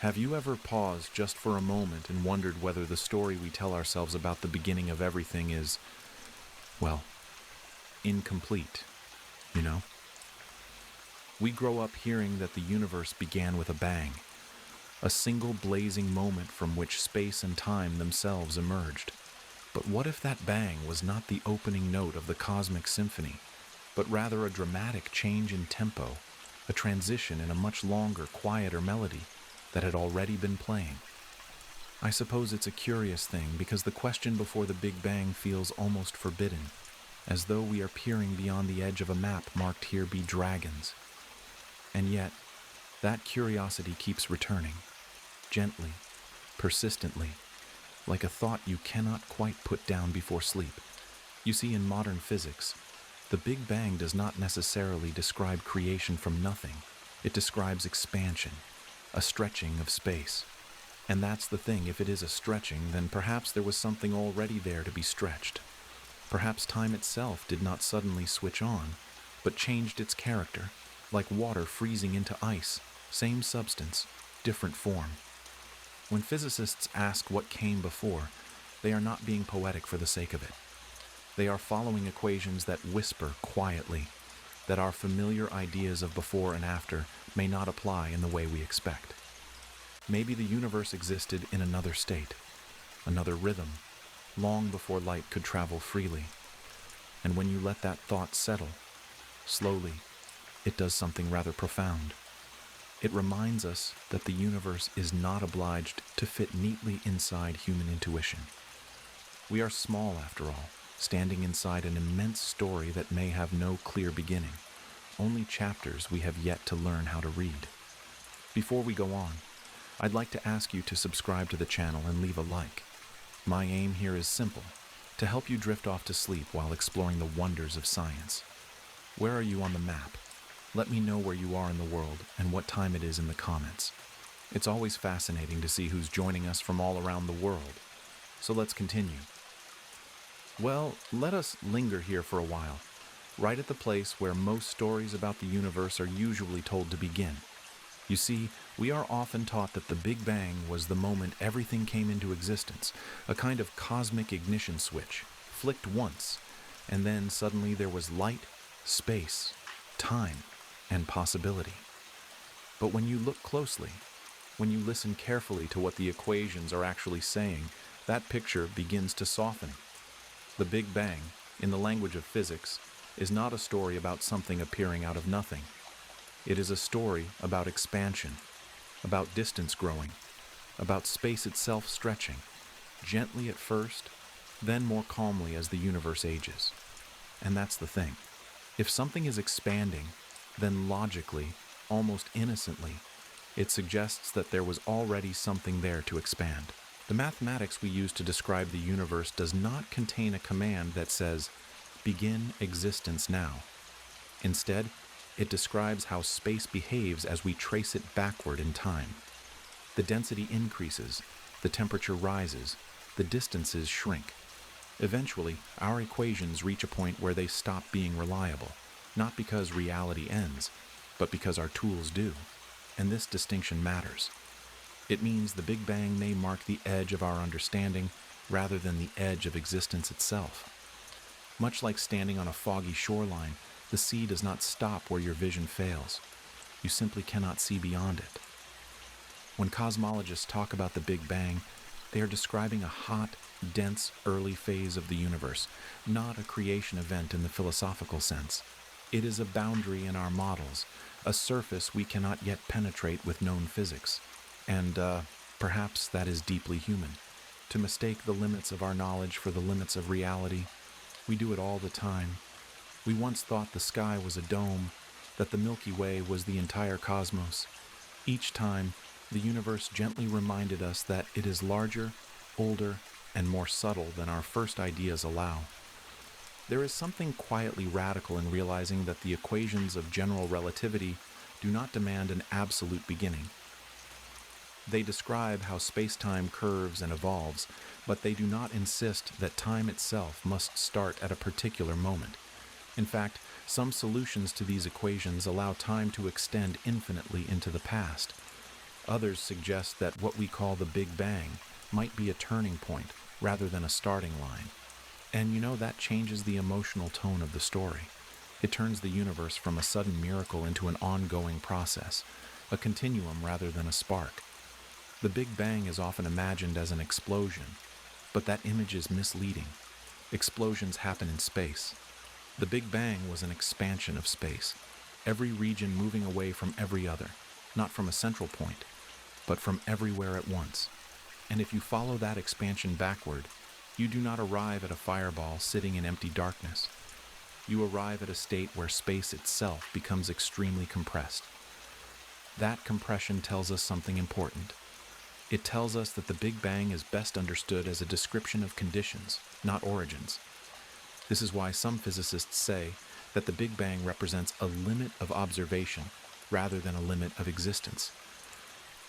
Have you ever paused just for a moment and wondered whether the story we tell ourselves about the beginning of everything is, well, incomplete, you know? We grow up hearing that the universe began with a bang, a single blazing moment from which space and time themselves emerged. But what if that bang was not the opening note of the cosmic symphony, but rather a dramatic change in tempo, a transition in a much longer, quieter melody that had already been playing? I suppose it's a curious thing because the question before the Big Bang feels almost forbidden, as though we are peering beyond the edge of a map marked "Here be dragons." And yet, that curiosity keeps returning, gently, persistently, like a thought you cannot quite put down before sleep. You see, in modern physics, the Big Bang does not necessarily describe creation from nothing. It describes expansion, a stretching of space. And that's the thing, if it is a stretching, then perhaps there was something already there to be stretched. Perhaps time itself did not suddenly switch on, but changed its character, like water freezing into ice, same substance, different form. When physicists ask what came before, they are not being poetic for the sake of it. They are following equations that whisper quietly that our familiar ideas of before and after may not apply in the way we expect. Maybe the universe existed in another state, another rhythm, long before light could travel freely. And when you let that thought settle, slowly, it does something rather profound. It reminds us that the universe is not obliged to fit neatly inside human intuition. We are small, after all, standing inside an immense story that may have no clear beginning, only chapters we have yet to learn how to read. Before we go on, I'd like to ask you to subscribe to the channel and leave a like. My aim here is simple, to help you drift off to sleep while exploring the wonders of science. Where are you on the map? Let me know where you are in the world and what time it is in the comments. It's always fascinating to see who's joining us from all around the world. So let's continue. Well, let us linger here for a while, right at the place where most stories about the universe are usually told to begin. You see, we are often taught that the Big Bang was the moment everything came into existence, a kind of cosmic ignition switch, flicked once, and then suddenly there was light, space, time, and possibility. But when you look closely, when you listen carefully to what the equations are actually saying, that picture begins to soften. The Big Bang, in the language of physics, is not a story about something appearing out of nothing. It is a story about expansion, about distance growing, about space itself stretching, gently at first, then more calmly as the universe ages. And that's the thing. If something is expanding, then logically, almost innocently, it suggests that there was already something there to expand. The mathematics we use to describe the universe does not contain a command that says, "Begin existence now." Instead, it describes how space behaves as we trace it backward in time. The density increases, the temperature rises, the distances shrink. Eventually, our equations reach a point where they stop being reliable, not because reality ends, but because our tools do. And this distinction matters. It means the Big Bang may mark the edge of our understanding rather than the edge of existence itself. Much like standing on a foggy shoreline, the sea does not stop where your vision fails. You simply cannot see beyond it. When cosmologists talk about the Big Bang, they are describing a hot, dense, early phase of the universe, not a creation event in the philosophical sense. It is a boundary in our models, a surface we cannot yet penetrate with known physics. And perhaps that is deeply human. To mistake the limits of our knowledge for the limits of reality, we do it all the time. We once thought the sky was a dome, that the Milky Way was the entire cosmos. Each time, the universe gently reminded us that it is larger, older, and more subtle than our first ideas allow. There is something quietly radical in realizing that the equations of general relativity do not demand an absolute beginning. They describe how space-time curves and evolves, but they do not insist that time itself must start at a particular moment. In fact, some solutions to these equations allow time to extend infinitely into the past. Others suggest that what we call the Big Bang might be a turning point rather than a starting line. And that changes the emotional tone of the story. It turns the universe from a sudden miracle into an ongoing process, a continuum rather than a spark. The Big Bang is often imagined as an explosion, but that image is misleading. Explosions happen in space. The Big Bang was an expansion of space, every region moving away from every other, not from a central point, but from everywhere at once. And if you follow that expansion backward, you do not arrive at a fireball sitting in empty darkness. You arrive at a state where space itself becomes extremely compressed. That compression tells us something important. It tells us that the Big Bang is best understood as a description of conditions, not origins. This is why some physicists say that the Big Bang represents a limit of observation rather than a limit of existence.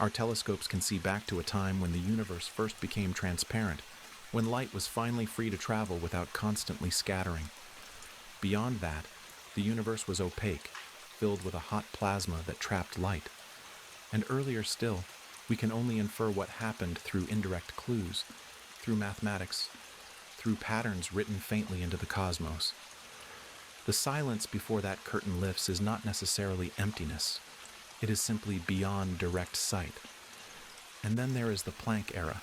Our telescopes can see back to a time when the universe first became transparent, when light was finally free to travel without constantly scattering. Beyond that, the universe was opaque, filled with a hot plasma that trapped light. And earlier still, we can only infer what happened through indirect clues, through mathematics, through patterns written faintly into the cosmos. The silence before that curtain lifts is not necessarily emptiness. It is simply beyond direct sight. And then there is the Planck era,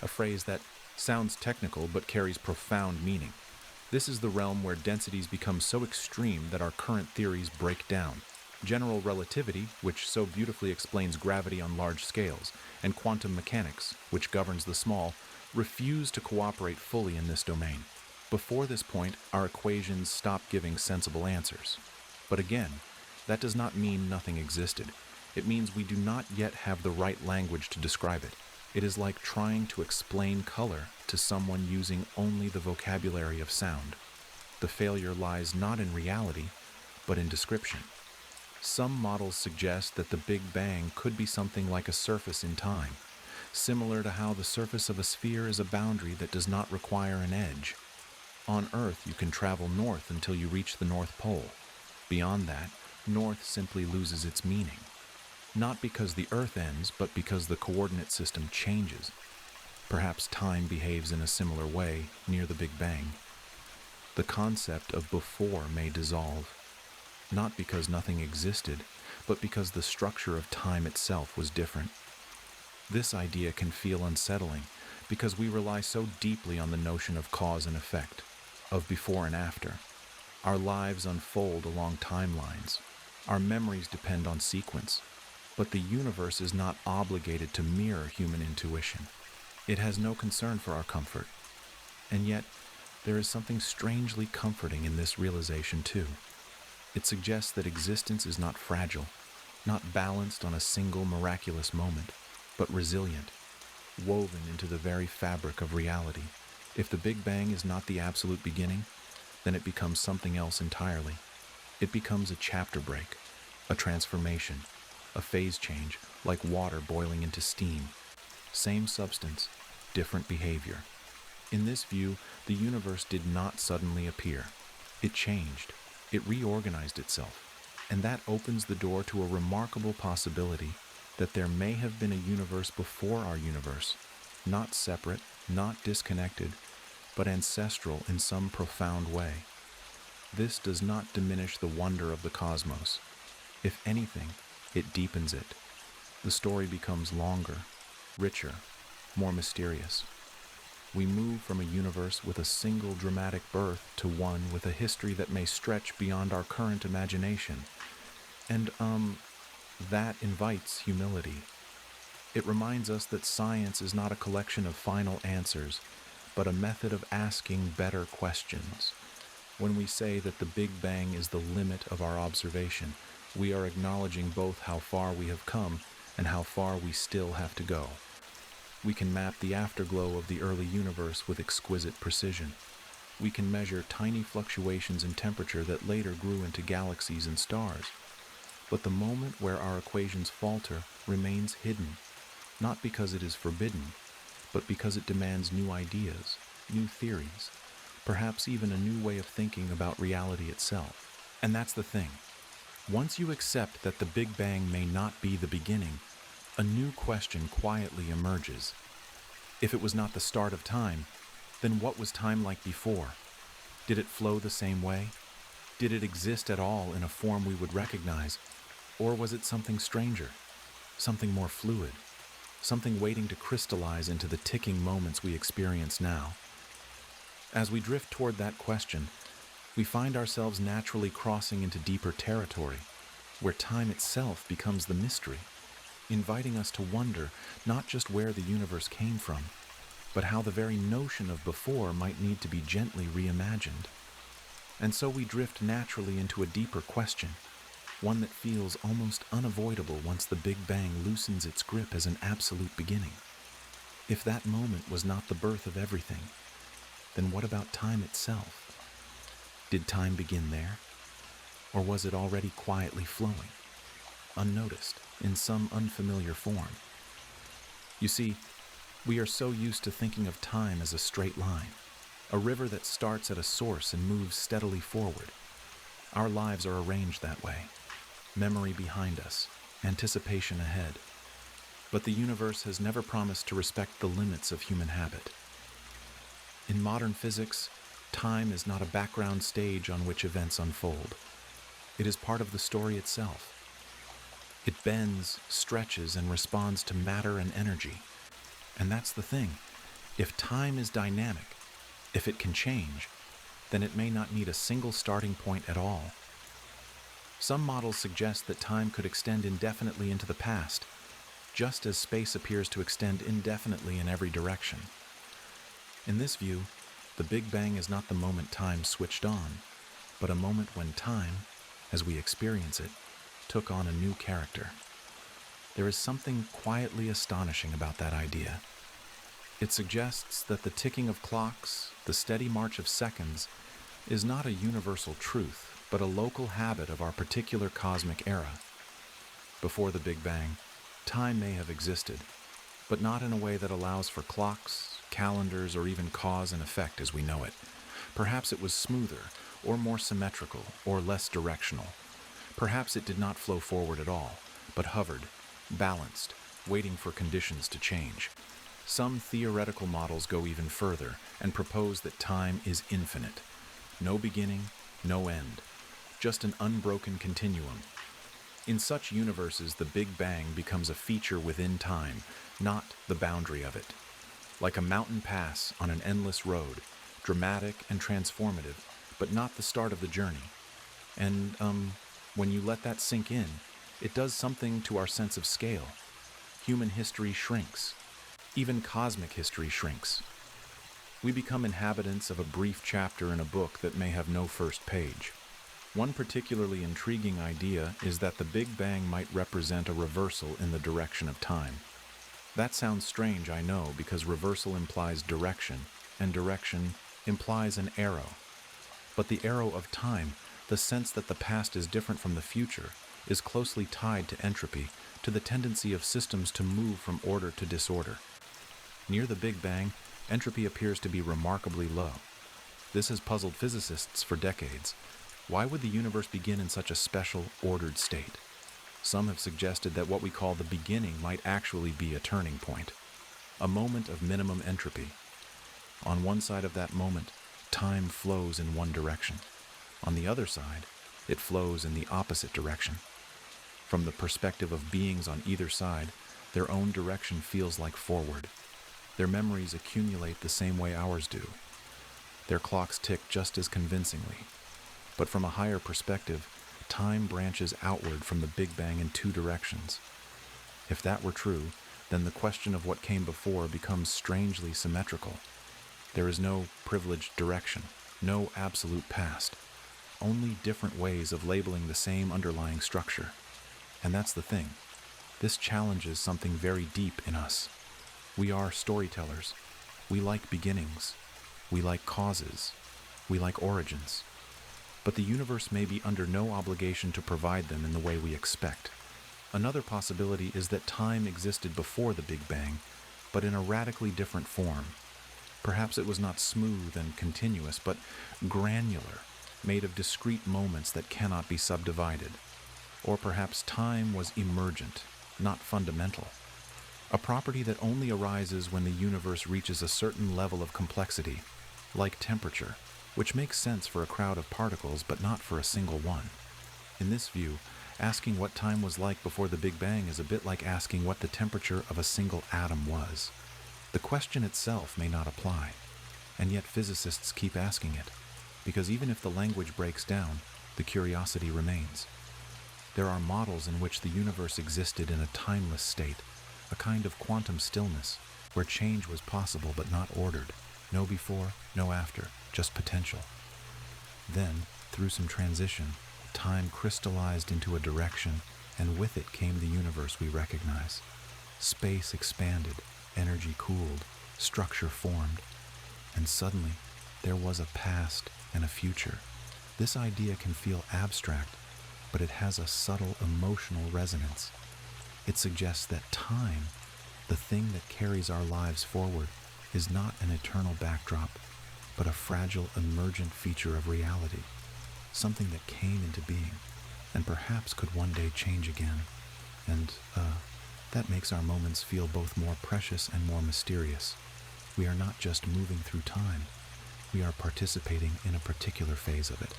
a phrase that sounds technical but carries profound meaning. This is the realm where densities become so extreme that our current theories break down. General relativity, which so beautifully explains gravity on large scales, and quantum mechanics, which governs the small, refuse to cooperate fully in this domain. Before this point, our equations stop giving sensible answers. But again, that does not mean nothing existed. It means we do not yet have the right language to describe it. It is like trying to explain color to someone using only the vocabulary of sound. The failure lies not in reality, but in description. Some models suggest that the Big Bang could be something like a surface in time, similar to how the surface of a sphere is a boundary that does not require an edge. On Earth, you can travel north until you reach the North Pole. Beyond that, north simply loses its meaning. Not because the Earth ends, but because the coordinate system changes. Perhaps time behaves in a similar way near the Big Bang. The concept of before may dissolve, not because nothing existed, but because the structure of time itself was different. This idea can feel unsettling because we rely so deeply on the notion of cause and effect, of before and after. Our lives unfold along timelines. Our memories depend on sequence. But the universe is not obligated to mirror human intuition. It has no concern for our comfort. And yet, there is something strangely comforting in this realization too. It suggests that existence is not fragile, not balanced on a single miraculous moment, but resilient, woven into the very fabric of reality. If the Big Bang is not the absolute beginning, then it becomes something else entirely. It becomes a chapter break, a transformation, a phase change, like water boiling into steam. Same substance, different behavior. In this view, the universe did not suddenly appear. It changed. It reorganized itself. And that opens the door to a remarkable possibility that there may have been a universe before our universe, not separate, not disconnected, but ancestral in some profound way. This does not diminish the wonder of the cosmos. If anything, it deepens it. The story becomes longer, richer, more mysterious. We move from a universe with a single dramatic birth to one with a history that may stretch beyond our current imagination. And, that invites humility. It reminds us that science is not a collection of final answers, but a method of asking better questions. When we say that the Big Bang is the limit of our observation, we are acknowledging both how far we have come and how far we still have to go. We can map the afterglow of the early universe with exquisite precision. We can measure tiny fluctuations in temperature that later grew into galaxies and stars. But the moment where our equations falter remains hidden, not because it is forbidden, but because it demands new ideas, new theories, perhaps even a new way of thinking about reality itself. And that's the thing. Once you accept that the Big Bang may not be the beginning, a new question quietly emerges. If it was not the start of time, then what was time like before? Did it flow the same way? Did it exist at all in a form we would recognize? Or was it something stranger, something more fluid, something waiting to crystallize into the ticking moments we experience now? As we drift toward that question, we find ourselves naturally crossing into deeper territory, where time itself becomes the mystery, inviting us to wonder not just where the universe came from, but how the very notion of before might need to be gently reimagined. And so we drift naturally into a deeper question, one that feels almost unavoidable once the Big Bang loosens its grip as an absolute beginning. If that moment was not the birth of everything, then what about time itself? Did time begin there? Or was it already quietly flowing, unnoticed, in some unfamiliar form? You see, we are so used to thinking of time as a straight line, a river that starts at a source and moves steadily forward. Our lives are arranged that way, memory behind us, anticipation ahead. But the universe has never promised to respect the limits of human habit. In modern physics, time is not a background stage on which events unfold. It is part of the story itself. It bends, stretches, and responds to matter and energy. And that's the thing. If time is dynamic, if it can change, then it may not need a single starting point at all. Some models suggest that time could extend indefinitely into the past, just as space appears to extend indefinitely in every direction. In this view, the Big Bang is not the moment time switched on, but a moment when time, as we experience it, took on a new character. There is something quietly astonishing about that idea. It suggests that the ticking of clocks, the steady march of seconds, is not a universal truth, but a local habit of our particular cosmic era. Before the Big Bang, time may have existed, but not in a way that allows for clocks, calendars, or even cause and effect as we know it. Perhaps it was smoother, or more symmetrical, or less directional. Perhaps it did not flow forward at all, but hovered, balanced, waiting for conditions to change. Some theoretical models go even further and propose that time is infinite. No beginning, no end, just an unbroken continuum. In such universes, the Big Bang becomes a feature within time, not the boundary of it. Like a mountain pass on an endless road, dramatic and transformative, but not the start of the journey. And, when you let that sink in, it does something to our sense of scale. Human history shrinks. Even cosmic history shrinks. We become inhabitants of a brief chapter in a book that may have no first page. One particularly intriguing idea is that the Big Bang might represent a reversal in the direction of time. That sounds strange, I know, because reversal implies direction, and direction implies an arrow. But the arrow of time, the sense that the past is different from the future, is closely tied to entropy, to the tendency of systems to move from order to disorder. Near the Big Bang, entropy appears to be remarkably low. This has puzzled physicists for decades. Why would the universe begin in such a special, ordered state? Some have suggested that what we call the beginning might actually be a turning point, a moment of minimum entropy. On one side of that moment, time flows in one direction. On the other side, it flows in the opposite direction. From the perspective of beings on either side, their own direction feels like forward. Their memories accumulate the same way ours do. Their clocks tick just as convincingly. But from a higher perspective, time branches outward from the Big Bang in two directions. If that were true, then the question of what came before becomes strangely symmetrical. There is no privileged direction, no absolute past, only different ways of labeling the same underlying structure. And that's the thing. This challenges something very deep in us. We are storytellers. We like beginnings. We like causes. We like origins. But the universe may be under no obligation to provide them in the way we expect. Another possibility is that time existed before the Big Bang, but in a radically different form. Perhaps it was not smooth and continuous, but granular, made of discrete moments that cannot be subdivided. Or perhaps time was emergent, not fundamental, a property that only arises when the universe reaches a certain level of complexity, like temperature, which makes sense for a crowd of particles but not for a single one. In this view, asking what time was like before the Big Bang is a bit like asking what the temperature of a single atom was. The question itself may not apply, and yet physicists keep asking it, because even if the language breaks down, the curiosity remains. There are models in which the universe existed in a timeless state, a kind of quantum stillness, where change was possible but not ordered, no before, no after, just potential. Then, through some transition, time crystallized into a direction, and with it came the universe we recognize. Space expanded, energy cooled, structure formed, and suddenly there was a past and a future. This idea can feel abstract, but it has a subtle emotional resonance. It suggests that time, the thing that carries our lives forward, is not an eternal backdrop, but a fragile, emergent feature of reality, something that came into being and perhaps could one day change again. And, that makes our moments feel both more precious and more mysterious. We are not just moving through time, we are participating in a particular phase of it.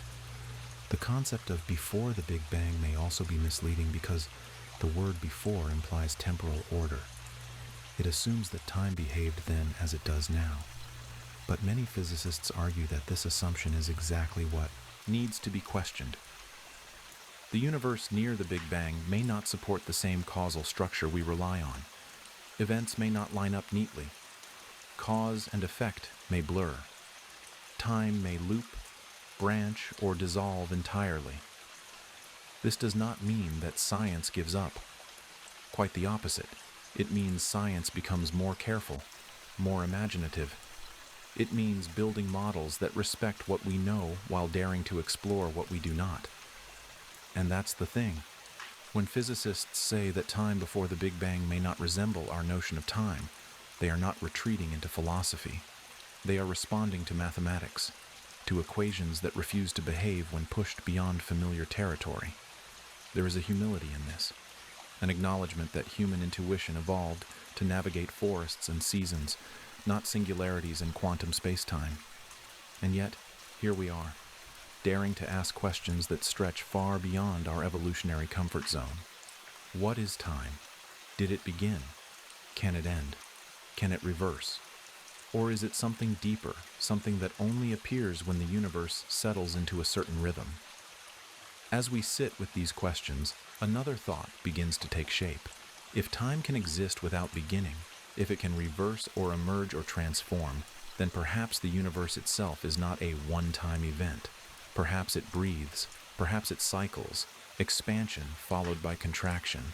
The concept of before the Big Bang may also be misleading because the word before implies temporal order. It assumes that time behaved then as it does now. But many physicists argue that this assumption is exactly what needs to be questioned. The universe near the Big Bang may not support the same causal structure we rely on. Events may not line up neatly. Cause and effect may blur. Time may loop, branch, or dissolve entirely. This does not mean that science gives up. Quite the opposite. It means science becomes more careful, more imaginative. It means building models that respect what we know while daring to explore what we do not. And that's the thing. When physicists say that time before the Big Bang may not resemble our notion of time, they are not retreating into philosophy. They are responding to mathematics, to equations that refuse to behave when pushed beyond familiar territory. There is a humility in this, an acknowledgement that human intuition evolved to navigate forests and seasons, not singularities in quantum space-time. And yet, here we are, daring to ask questions that stretch far beyond our evolutionary comfort zone. What is time? Did it begin? Can it end? Can it reverse? Or is it something deeper, something that only appears when the universe settles into a certain rhythm? As we sit with these questions, another thought begins to take shape. If time can exist without beginning, if it can reverse or emerge or transform, then perhaps the universe itself is not a one-time event. Perhaps it breathes, perhaps it cycles, expansion followed by contraction,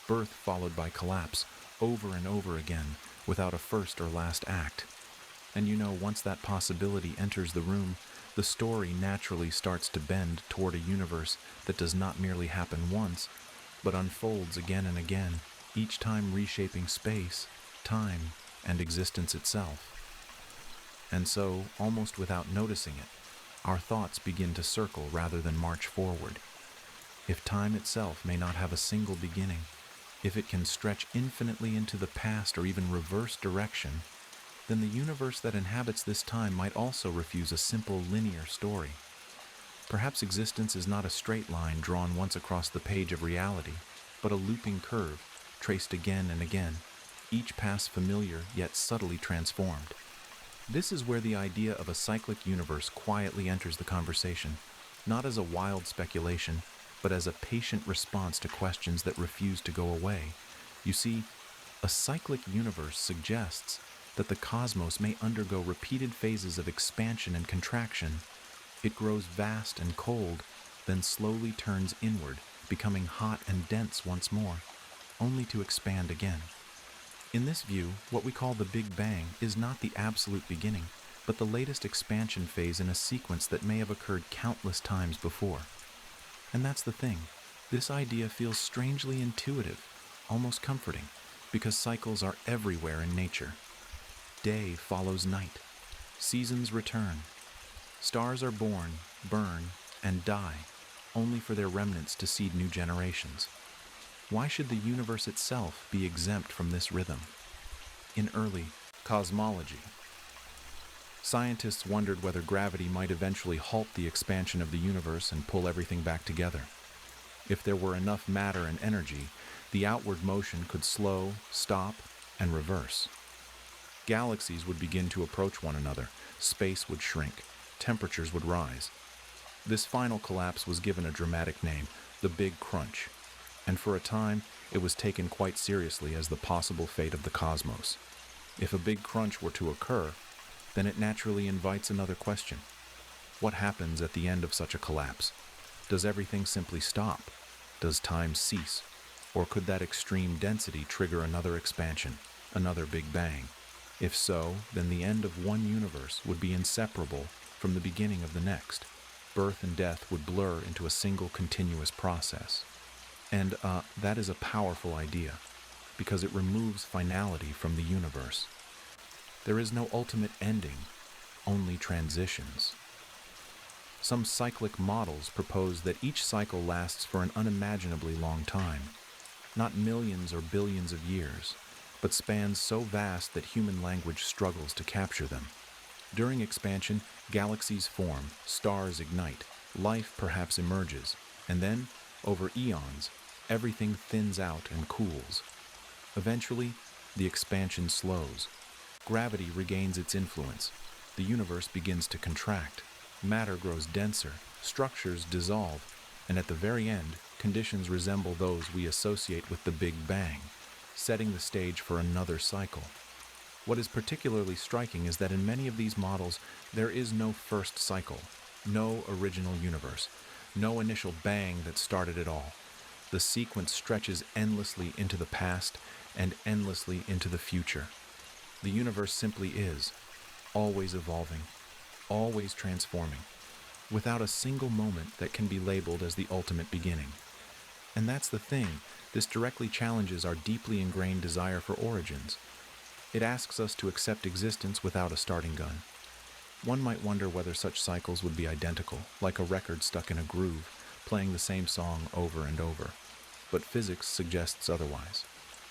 birth followed by collapse, over and over again, without a first or last act. And once that possibility enters the room, the story naturally starts to bend toward a universe that does not merely happen once, but unfolds again and again, each time reshaping space, time, and existence itself. And so, almost without noticing it, our thoughts begin to circle rather than march forward. If time itself may not have a single beginning, if it can stretch infinitely into the past or even reverse direction, then the universe that inhabits this time might also refuse a simple linear story. Perhaps existence is not a straight line drawn once across the page of reality, but a looping curve, traced again and again, each pass familiar yet subtly transformed. This is where the idea of a cyclic universe quietly enters the conversation, not as a wild speculation, but as a patient response to questions that refuse to go away. You see, a cyclic universe suggests that the cosmos may undergo repeated phases of expansion and contraction. It grows vast and cold, then slowly turns inward, becoming hot and dense once more, only to expand again. In this view, what we call the Big Bang is not the absolute beginning, but the latest expansion phase in a sequence that may have occurred countless times before. And that's the thing. This idea feels strangely intuitive, almost comforting, because cycles are everywhere in nature. Day follows night. Seasons return. Stars are born, burn, and die, only for their remnants to seed new generations. Why should the universe itself be exempt from this rhythm? In early cosmology, scientists wondered whether gravity might eventually halt the expansion of the universe and pull everything back together. If there were enough matter and energy, the outward motion could slow, stop, and reverse. Galaxies would begin to approach one another, space would shrink, temperatures would rise. This final collapse was given a dramatic name, the Big Crunch, and for a time it was taken quite seriously as the possible fate of the cosmos. If a big crunch were to occur, then it naturally invites another question. What happens at the end of such a collapse? Does everything simply stop? Does time cease? Or could that extreme density trigger another expansion, another Big Bang? If so, then the end of one universe would be inseparable from the beginning of the next. Birth and death would blur into a single continuous process. And that is a powerful idea, because it removes finality from the universe. There is no ultimate ending, only transitions. Some cyclic models propose that each cycle lasts for an unimaginably long time, not millions or billions of years, but spans so vast that human language struggles to capture them. During expansion, galaxies form, stars ignite, life perhaps emerges, and then, over eons, everything thins out and cools. Eventually, the expansion slows. Gravity regains its influence. The universe begins to contract. Matter grows denser, structures dissolve, and at the very end, conditions resemble those we associate with the Big Bang, setting the stage for another cycle. What is particularly striking is that in many of these models, there is no first cycle, no original universe, no initial bang that started it all. The sequence stretches endlessly into the past and endlessly into the future. The universe simply is, always evolving, always transforming, without a single moment that can be labeled as the ultimate beginning. And that's the thing, this directly challenges our deeply ingrained desire for origins. It asks us to accept existence without a starting gun. One might wonder whether such cycles would be identical, like a record stuck in a groove, playing the same song over and over. But physics suggests otherwise.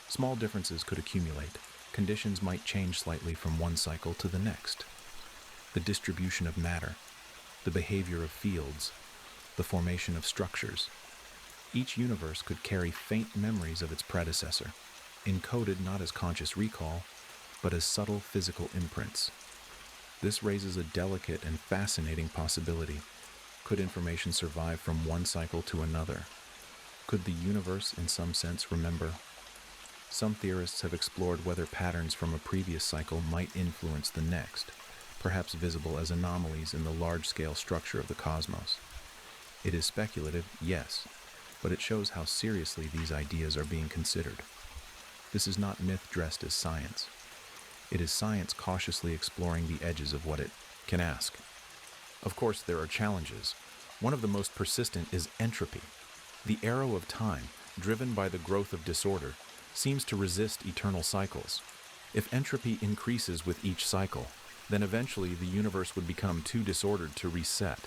Small differences could accumulate. Conditions might change slightly from one cycle to the next. The distribution of matter, the behavior of fields, the formation of structures. Each universe could carry faint memories of its predecessor, encoded not as conscious recall, but as subtle physical imprints. This raises a delicate and fascinating possibility. Could information survive from one cycle to another? Could the universe, in some sense, remember? Some theorists have explored whether patterns from a previous cycle might influence the next, perhaps visible as anomalies in the large-scale structure of the cosmos. It is speculative, yes, but it shows how seriously these ideas are being considered. This is not myth dressed as science. It is science cautiously exploring the edges of what it can ask. Of course, there are challenges. One of the most persistent is entropy. The arrow of time, driven by the growth of disorder, seems to resist eternal cycles. If entropy increases with each cycle, then eventually the universe would become too disordered to reset.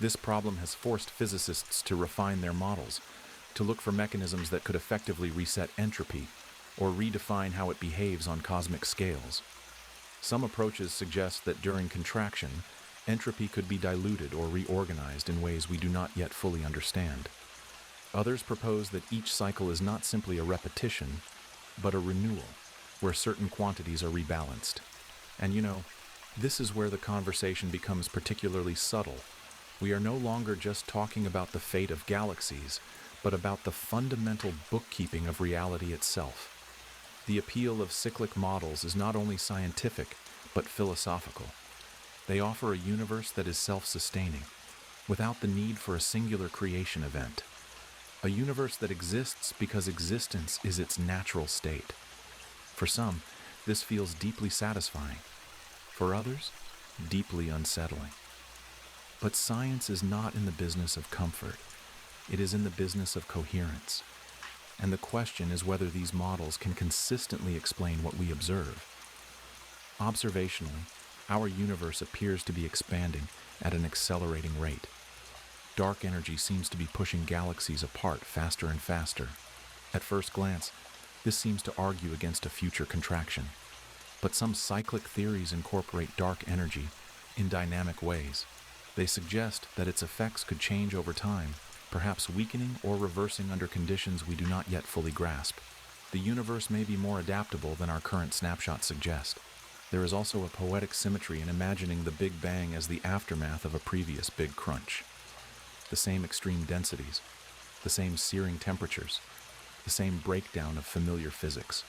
This problem has forced physicists to refine their models, to look for mechanisms that could effectively reset entropy, or redefine how it behaves on cosmic scales. Some approaches suggest that during contraction, entropy could be diluted or reorganized in ways we do not yet fully understand. Others propose that each cycle is not simply a repetition, but a renewal, where certain quantities are rebalanced. And this is where the conversation becomes particularly subtle. We are no longer just talking about the fate of galaxies, but about the fundamental bookkeeping of reality itself. The appeal of cyclic models is not only scientific, but philosophical. They offer a universe that is self-sustaining, without the need for a singular creation event. A universe that exists because existence is its natural state. For some, this feels deeply satisfying. For others, deeply unsettling. But science is not in the business of comfort. It is in the business of coherence. And the question is whether these models can consistently explain what we observe. Observationally, our universe appears to be expanding at an accelerating rate. Dark energy seems to be pushing galaxies apart faster and faster. At first glance, this seems to argue against a future contraction. But some cyclic theories incorporate dark energy in dynamic ways. They suggest that its effects could change over time, perhaps weakening or reversing under conditions we do not yet fully grasp. The universe may be more adaptable than our current snapshots suggest. There is also a poetic symmetry in imagining the Big Bang as the aftermath of a previous big crunch. The same extreme densities, the same searing temperatures, the same breakdown of familiar physics.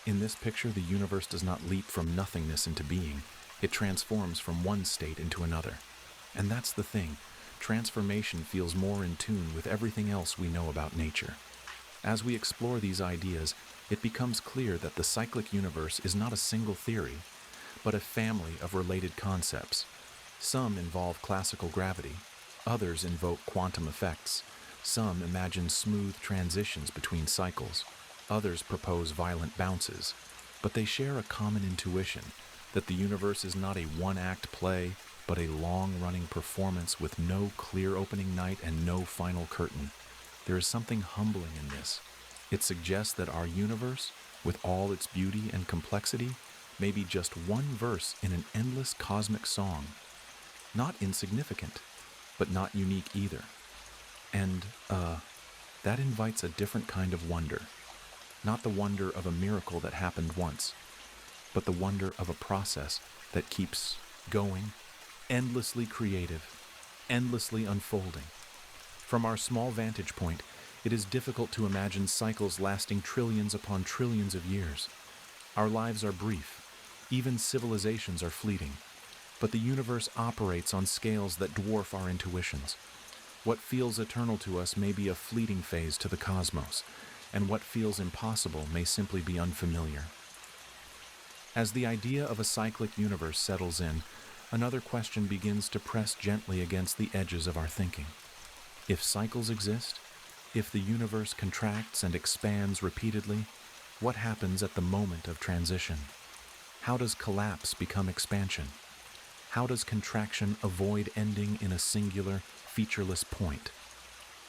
In this picture, the universe does not leap from nothingness into being. It transforms from one state into another. And that's the thing. Transformation feels more in tune with everything else we know about nature. As we explore these ideas, it becomes clear that the cyclic universe is not a single theory, but a family of related concepts. Some involve classical gravity, others invoke quantum effects, some imagine smooth transitions between cycles, others propose violent bounces, but they share a common intuition that the universe is not a one-act play, but a long-running performance with no clear opening night and no final curtain. There is something humbling in this. It suggests that our universe, with all its beauty and complexity, may be just one verse in an endless cosmic song. Not insignificant, but not unique either. And, that invites a different kind of wonder. Not the wonder of a miracle that happened once, but the wonder of a process that keeps going, endlessly creative, endlessly unfolding. From our small vantage point, it is difficult to imagine cycles lasting trillions upon trillions of years. Our lives are brief, even civilizations are fleeting, but the universe operates on scales that dwarf our intuitions. What feels eternal to us may be a fleeting phase to the cosmos, and what feels impossible may simply be unfamiliar. As the idea of a cyclic universe settles in, another question begins to press gently against the edges of our thinking. If cycles exist, if the universe contracts and expands repeatedly, what happens at the moment of transition? How does collapse become expansion? How does contraction avoid ending in a singular, featureless point?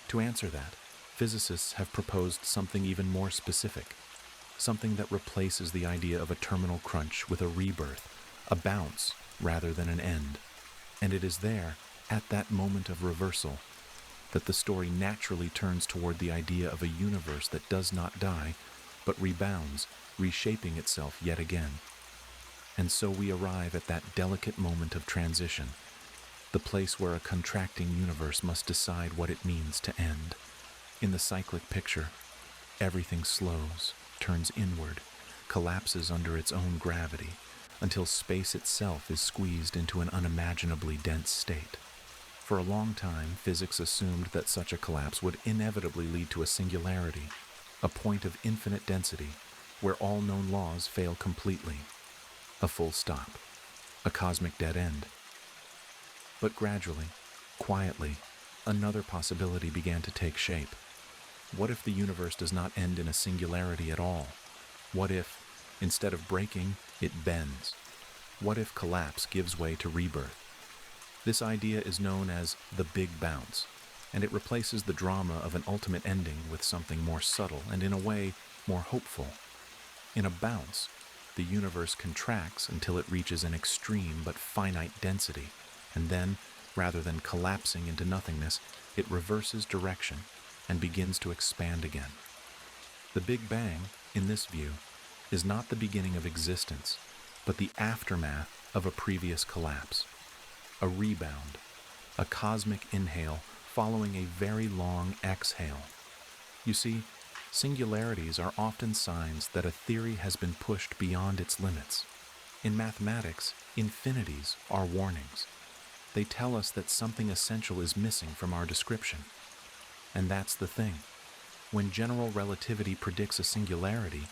To answer that, physicists have proposed something even more specific, something that replaces the idea of a terminal crunch with a rebirth, a bounce rather than an end. And it is there, at that moment of reversal, that the story naturally turns toward the idea of a universe that does not die, but rebounds, reshaping itself yet again. And so we arrive at that delicate moment of transition, the place where a contracting universe must decide what it means to end. In the cyclic picture, everything slows, turns inward, collapses under its own gravity, until space itself is squeezed into an unimaginably dense state. For a long time, physics assumed that such a collapse would inevitably lead to a singularity, a point of infinite density, where all known laws fail completely. A full stop, a cosmic dead end. But gradually, quietly, another possibility began to take shape. What if the universe does not end in a singularity at all? What if, instead of breaking, it bends? What if collapse gives way to rebirth? This idea is known as the Big Bounce, and it replaces the drama of an ultimate ending with something more subtle and, in a way, more hopeful. In a bounce, the universe contracts until it reaches an extreme but finite density, and then, rather than collapsing into nothingness, it reverses direction and begins to expand again. The Big Bang, in this view, is not the beginning of existence, but the aftermath of a previous collapse. A rebound, a cosmic inhale following a very long exhale. You see, singularities are often signs that a theory has been pushed beyond its limits. In mathematics, infinities are warnings. They tell us that something essential is missing from our description. And that's the thing. When general relativity predicts a singularity,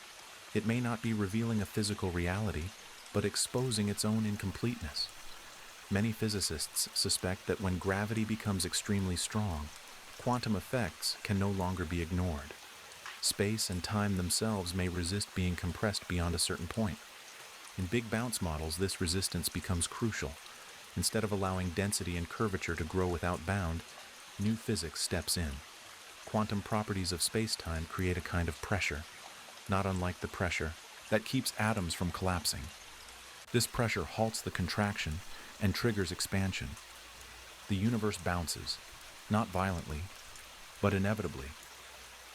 it may not be revealing a physical reality, but exposing its own incompleteness. Many physicists suspect that when gravity becomes extremely strong, quantum effects can no longer be ignored. Space and time themselves may resist being compressed beyond a certain point. In big bounce models, this resistance becomes crucial. Instead of allowing density and curvature to grow without bound, new physics steps in. quantum properties of space-time create a kind of pressure, not unlike the pressure that keeps atoms from collapsing. This pressure halts the contraction and triggers expansion. The universe bounces, not violently, but inevitably,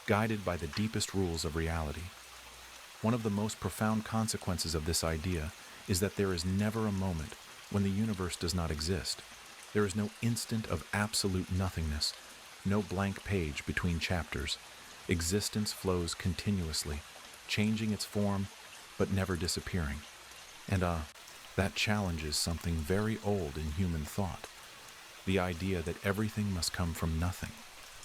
guided by the deepest rules of reality. One of the most profound consequences of this idea is that there is never a moment when the universe does not exist. There is no instant of absolute nothingness, no blank page between chapters. Existence flows continuously, changing its form, but never disappearing. And that challenges something very old in human thought, the idea that everything must come from nothing.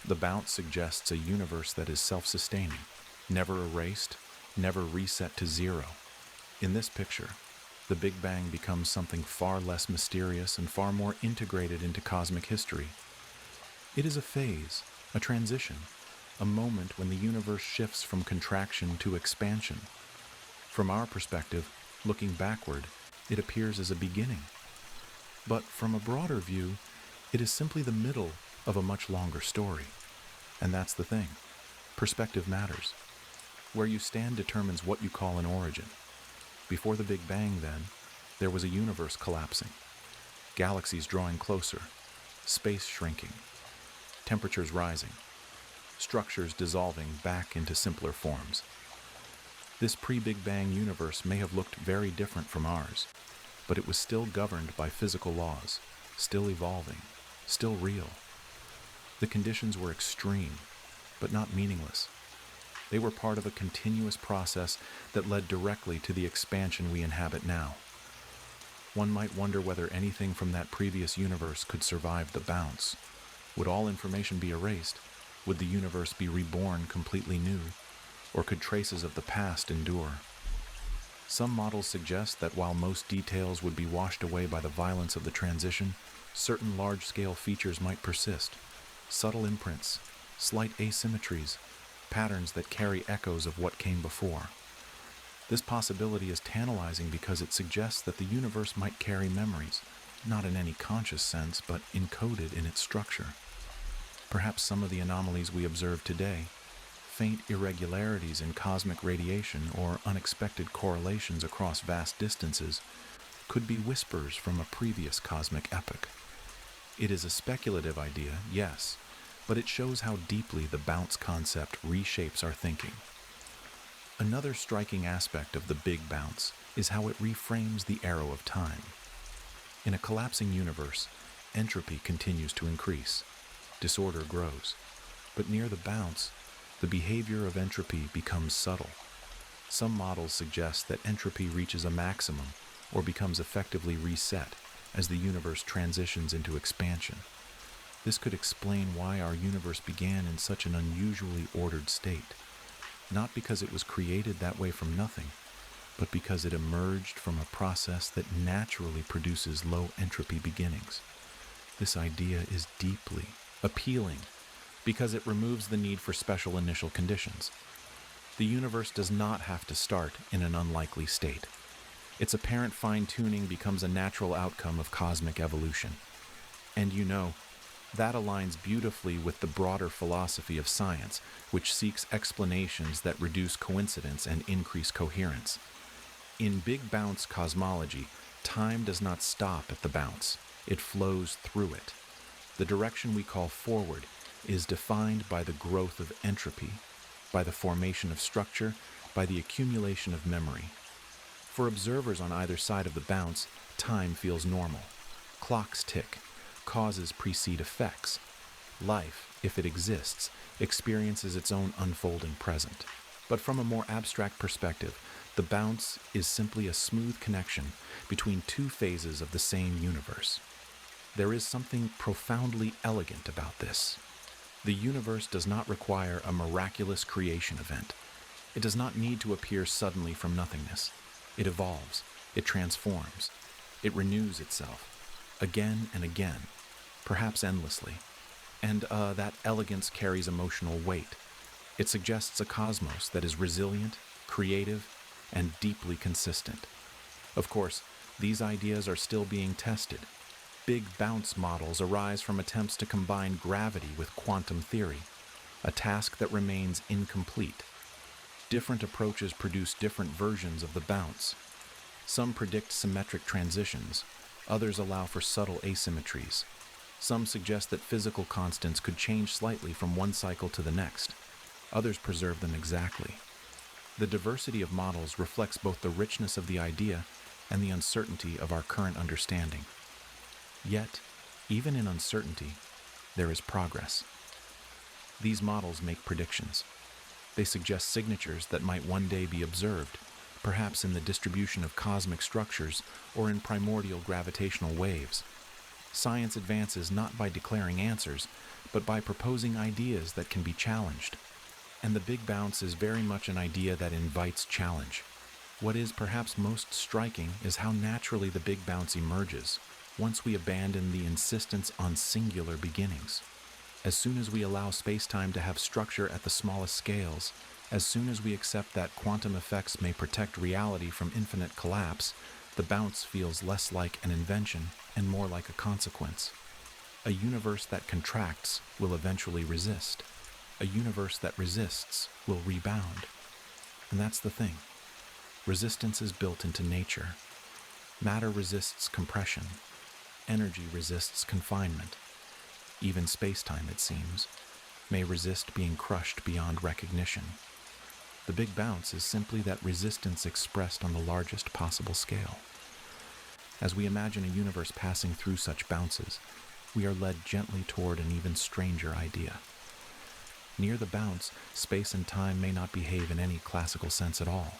The bounce suggests a universe that is self-sustaining, never erased, never reset to zero. In this picture, the Big Bang becomes something far less mysterious and far more integrated into cosmic history. It is a phase, a transition, a moment when the universe shifts from contraction to expansion. From our perspective, looking backward, it appears as a beginning. But from a broader view, it is simply the middle of a much longer story. And that's the thing. Perspective matters. Where you stand determines what you call an origin. Before the Big Bang, then, there was a universe collapsing, galaxies drawing closer, space shrinking, temperatures rising, structures dissolving back into simpler forms. This pre-Big Bang universe may have looked very different from ours, but it was still governed by physical laws, still evolving, still real. The conditions were extreme, but not meaningless. They were part of a continuous process that led directly to the expansion we inhabit now. One might wonder whether anything from that previous universe could survive the bounce. Would all information be erased? Would the universe be reborn completely new? Or could traces of the past endure? Some models suggest that while most details would be washed away by the violence of the transition, certain large-scale features might persist. Subtle imprints, slight asymmetries, patterns that carry echoes of what came before. This possibility is tantalizing because it suggests that the universe might carry memories, not in any conscious sense, but encoded in its structure. Perhaps some of the anomalies we observe today, faint irregularities in cosmic radiation or unexpected correlations across vast distances, could be whispers from a previous cosmic epoch. It is a speculative idea, yes, but it shows how deeply the bounce concept reshapes our thinking. Another striking aspect of the Big Bounce is how it reframes the arrow of time. In a collapsing universe, entropy continues to increase. Disorder grows. But near the bounce, the behavior of entropy becomes subtle. Some models suggest that entropy reaches a maximum or becomes effectively reset as the universe transitions into expansion. This could explain why our universe began in such an unusually ordered state, not because it was created that way from nothing, but because it emerged from a process that naturally produces low entropy beginnings. This idea is deeply appealing because it removes the need for special initial conditions. The universe does not have to start in an unlikely state. Its apparent fine-tuning becomes a natural outcome of cosmic evolution. And that aligns beautifully with the broader philosophy of science, which seeks explanations that reduce coincidence and increase coherence. In Big Bounce cosmology, time does not stop at the bounce. It flows through it. The direction we call forward is defined by the growth of entropy, by the formation of structure, by the accumulation of memory. For observers on either side of the bounce, time feels normal. Clocks tick. Causes precede effects. Life, if it exists, experiences its own unfolding present. But from a more abstract perspective, the bounce is simply a smooth connection between two phases of the same universe. There is something profoundly elegant about this. The universe does not require a miraculous creation event. It does not need to appear suddenly from nothingness. It evolves, it transforms, it renews itself, again and again, perhaps endlessly. And that elegance carries emotional weight. It suggests a cosmos that is resilient, creative, and deeply consistent. Of course, these ideas are still being tested. Big bounce models arise from attempts to combine gravity with quantum theory. a task that remains incomplete. Different approaches produce different versions of the bounce. Some predict symmetric transitions, others allow for subtle asymmetries. Some suggest that physical constants could change slightly from one cycle to the next. Others preserve them exactly. The diversity of models reflects both the richness of the idea and the uncertainty of our current understanding. Yet, even in uncertainty, there is progress. These models make predictions. They suggest signatures that might one day be observed, perhaps in the distribution of cosmic structures or in primordial gravitational waves. Science advances not by declaring answers, but by proposing ideas that can be challenged. And the Big Bounce is very much an idea that invites challenge. What is perhaps most striking is how naturally the Big Bounce emerges, once we abandon the insistence on singular beginnings. As soon as we allow space-time to have structure at the smallest scales, as soon as we accept that quantum effects may protect reality from infinite collapse, the bounce feels less like an invention and more like a consequence. A universe that contracts will eventually resist. A universe that resists will rebound. And that's the thing. Resistance is built into nature. Matter resists compression. Energy resists confinement. Even space-time, it seems, may resist being crushed beyond recognition. The Big Bounce is simply that resistance expressed on the largest possible scale. As we imagine a universe passing through such bounces, we are led gently toward an even stranger idea. Near the bounce, space and time may not behave in any classical sense at all.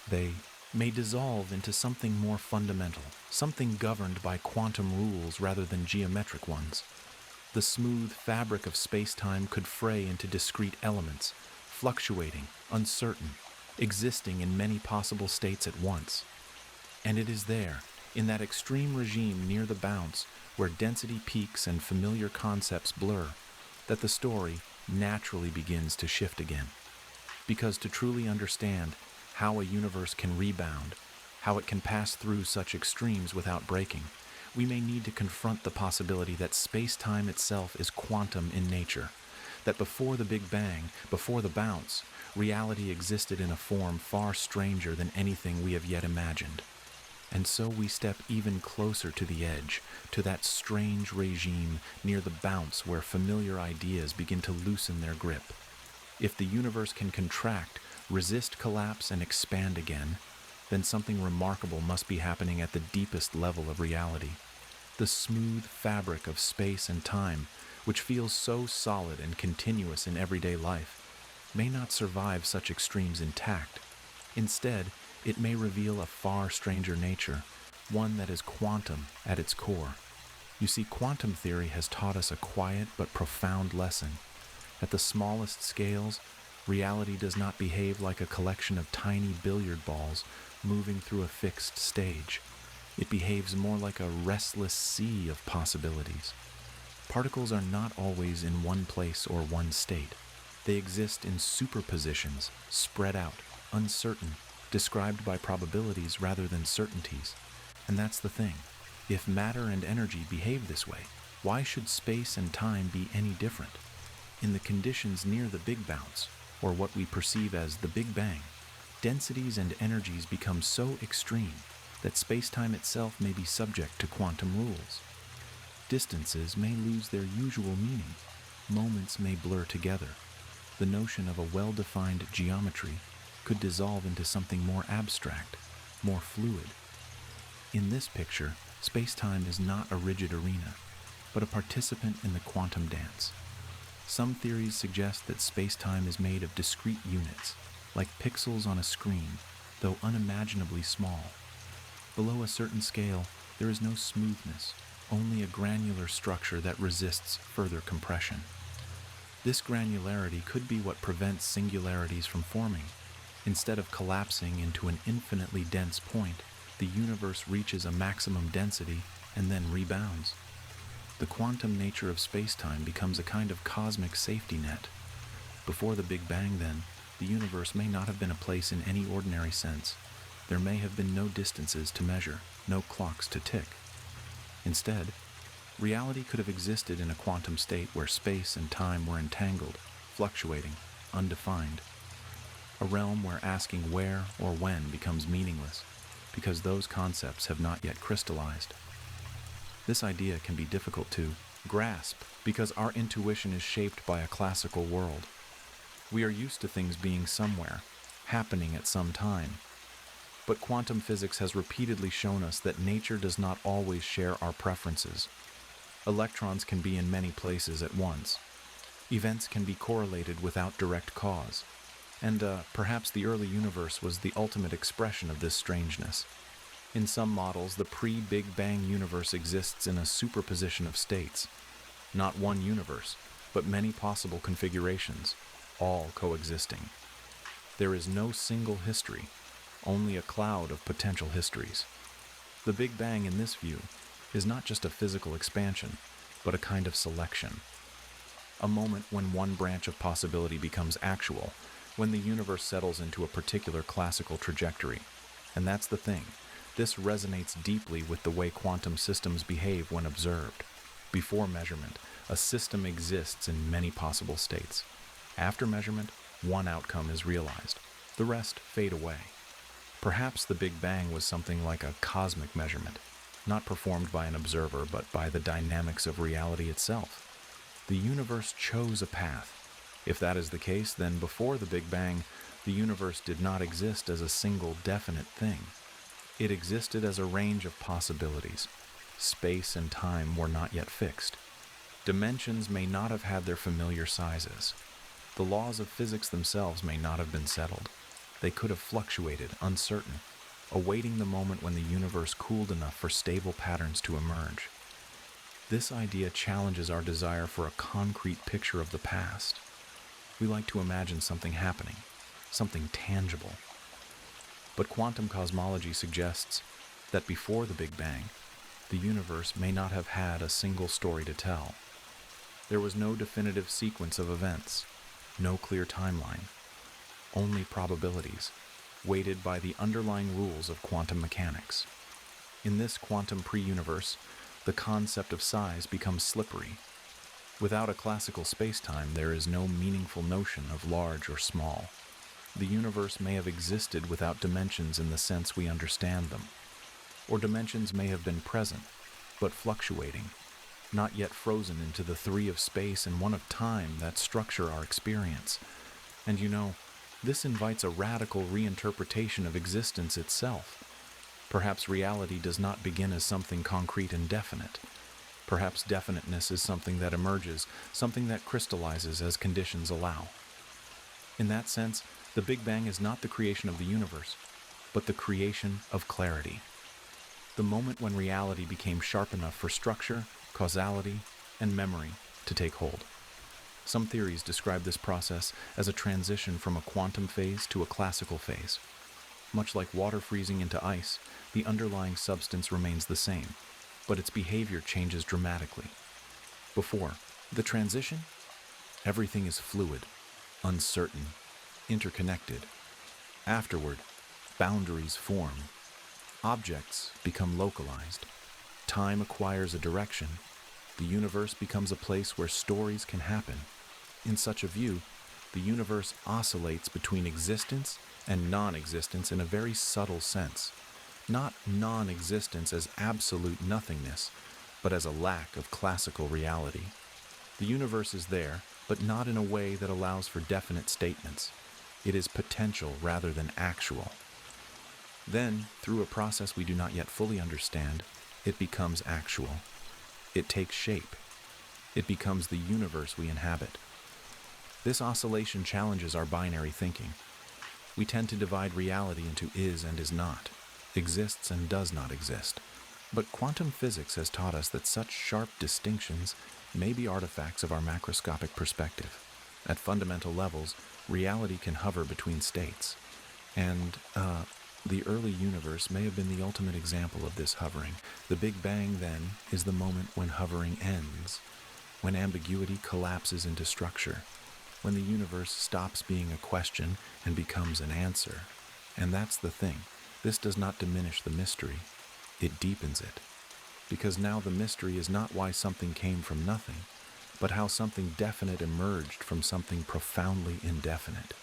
They may dissolve into something more fundamental, something governed by quantum rules rather than geometric ones. The smooth fabric of space-time could fray into discrete elements, fluctuating, uncertain, existing in many possible states at once. And it is there, in that extreme regime near the bounce, where density peaks and familiar concepts blur, that the story naturally begins to shift again. Because to truly understand how a universe can rebound, how it can pass through such extremes without breaking, we may need to confront the possibility that space-time itself is quantum in nature, that before the Big Bang, before the bounce, reality existed in a form far stranger than anything we have yet imagined. And so we step even closer to the edge, to that strange regime near the bounce where familiar ideas begin to loosen their grip. If the universe can contract, resist collapse, and expand again, then something remarkable must be happening at the deepest level of reality. The smooth fabric of space and time, which feels so solid and continuous in everyday life, may not survive such extremes intact. Instead, it may reveal a far stranger nature, one that is quantum at its core. You see, quantum theory has taught us a quiet but profound lesson. At the smallest scales, reality does not behave like a collection of tiny billiard balls moving through a fixed stage. It behaves more like a restless sea of possibilities. Particles are not always in one place or one state. They exist in superpositions, spread out, uncertain, described by probabilities rather than certainties. And that's the thing. If matter and energy behave this way, why should space and time be any different? In the conditions near the Big Bounce, or what we perceive as the Big Bang, densities and energies become so extreme that space-time itself may be subject to quantum rules. Distances may lose their usual meaning. Moments may blur together. The notion of a well-defined geometry could dissolve into something more abstract, more fluid. In this picture, space-time is not a rigid arena, but a participant in the quantum dance. Some theories suggest that space-time is made of discrete units, like pixels on a screen, though unimaginably small. Below a certain scale, there is no smoothness, only a granular structure that resists further compression. This granularity could be what prevents singularities from forming. Instead of collapsing into an infinitely dense point, the universe reaches a maximum density and then rebounds. The quantum nature of space-time becomes a kind of cosmic safety net. Before the Big Bang, then, the universe may not have been a place in any ordinary sense. There may have been no distances to measure, no clocks to tick. Instead, Reality could have existed in a quantum state where space and time were entangled, fluctuating, undefined. A realm where asking where or when becomes meaningless, because those concepts have not yet crystallized. This idea can be difficult to grasp because our intuition is shaped by a classical world. We are used to things being somewhere, happening at some time. But quantum physics has repeatedly shown us that nature does not always share our preferences. Electrons can be in many places at once. Events can be correlated without direct cause. And perhaps the early universe was the ultimate expression of this strangeness. In some models, the pre-Big Bang universe exists in a superposition of states. Not one universe, but many possible configurations, all coexisting. There is no single history, only a cloud of potential histories. The Big Bang in this view is not just a physical expansion, but a kind of selection. A moment when one branch of possibility becomes actual, when the universe settles into a particular classical trajectory. And that's the thing. This resonates deeply with the way quantum systems behave when observed. Before measurement, a system exists in many possible states. After measurement, one outcome is realized. The rest fade away. Perhaps the Big Bang was something like a cosmic measurement, not performed by an observer, but by the dynamics of reality itself. The universe chose a path. If that is the case, then before the Big Bang, the universe did not exist as a single definite thing. It existed as a range of possibilities. Space and time were not yet fixed. Dimensions may not have had their familiar sizes. The laws of physics themselves may not have been settled. They could have fluctuated, uncertain, awaiting the moment when the universe cooled enough for stable patterns to emerge. This idea challenges our desire for a concrete picture of the past. We like to imagine something happening, something tangible. But quantum cosmology suggests that before the Big Bang, the universe may not have had a single story to tell. There was no definitive sequence of events, no clear timeline, only probabilities, weighted by the underlying rules of quantum mechanics. In this quantum pre-universe, the concept of size becomes slippery. Without a classical space-time, there is no meaningful notion of large or small. The universe may have existed without dimensions in the sense we understand them. Or dimensions may have been present, but fluctuating, not yet frozen into the three of space and one of time that structure our experience. And this invites a radical reinterpretation of existence itself. Perhaps reality does not begin as something concrete and definite. Perhaps definiteness is something that emerges, something that crystallizes as conditions allow. In that sense, the Big Bang is not the creation of the universe, but the creation of clarity. The moment when reality became sharp enough for structure, causality, and memory to take hold. Some theories describe this process as a transition from a quantum phase to a classical phase. Much like water freezing into ice, the underlying substance remains the same, but its behavior changes dramatically. Before the transition, everything is fluid, uncertain, interconnected. Afterward, boundaries form. Objects become localized. Time acquires a direction. The universe becomes a place where stories can happen. In such a view, the universe oscillates between existence and non-existence in a very subtle sense. Not non-existence as absolute nothingness, but as a lack of classical reality. The universe is there, but not in a way that allows for definite statements. It is potential rather than actual. Then, through a process we do not yet fully understand, it becomes actual. It takes shape. It becomes the universe we inhabit. This oscillation challenges our binary thinking. We tend to divide reality into is and is not, exists and does not exist. But quantum physics has taught us that such sharp distinctions may be artifacts of our macroscopic perspective. At fundamental levels, reality can hover between states. And, the early universe may have been the ultimate example of this hovering. The Big Bang, then, is the moment when hovering ends, when ambiguity collapses into structure, when the universe stops being a question and becomes an answer. And that's the thing. This does not diminish the mystery. It deepens it. because now the mystery is not why something came from nothing, but how something definite emerged from something profoundly indefinite.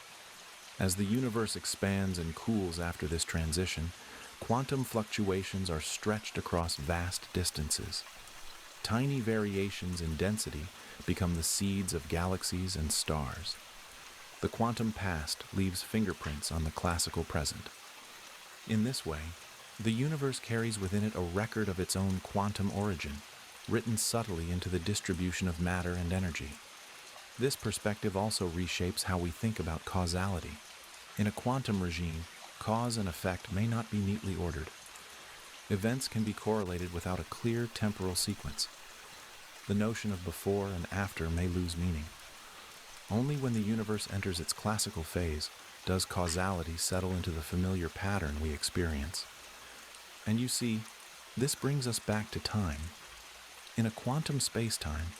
As the universe expands and cools after this transition, quantum fluctuations are stretched across vast distances. Tiny variations in density become the seeds of galaxies and stars. The quantum past leaves fingerprints on the classical present. In this way, the universe carries within it a record of its own quantum origin, written subtly into the distribution of matter and energy. This perspective also reshapes how we think about causality. In a quantum regime, cause and effect may not be neatly ordered. Events can be correlated without a clear temporal sequence. The notion of before and after may lose meaning. Only when the universe enters its classical phase does causality settle into the familiar pattern we experience. And you see, this brings us back to time. In a quantum space-time,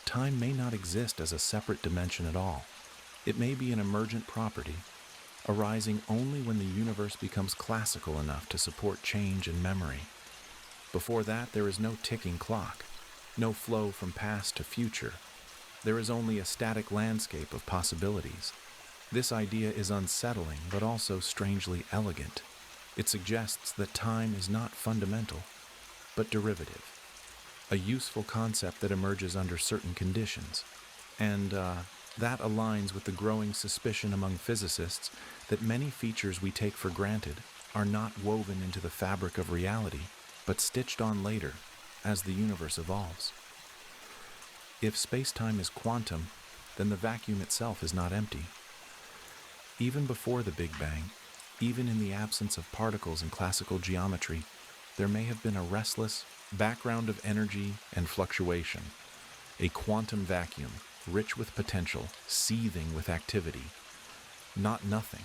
time may not exist as a separate dimension at all. It may be an emergent property, arising only when the universe becomes classical enough to support change and memory. Before that, there is no ticking clock, no flow from past to future. There is only a static landscape of possibilities. This idea is unsettling, but also strangely elegant. It suggests that time is not fundamental, but derivative, a useful concept that emerges under certain conditions. And that aligns with the growing suspicion among physicists that many features we take for granted are not woven into the fabric of reality, but stitched on later as the universe evolves. If space-time is quantum, then the vacuum itself is not empty. Even before the Big Bang, even in the absence of particles in classical geometry, there may have been a restless background of energy and fluctuation, a quantum vacuum, rich with potential, seething with activity. Not nothing,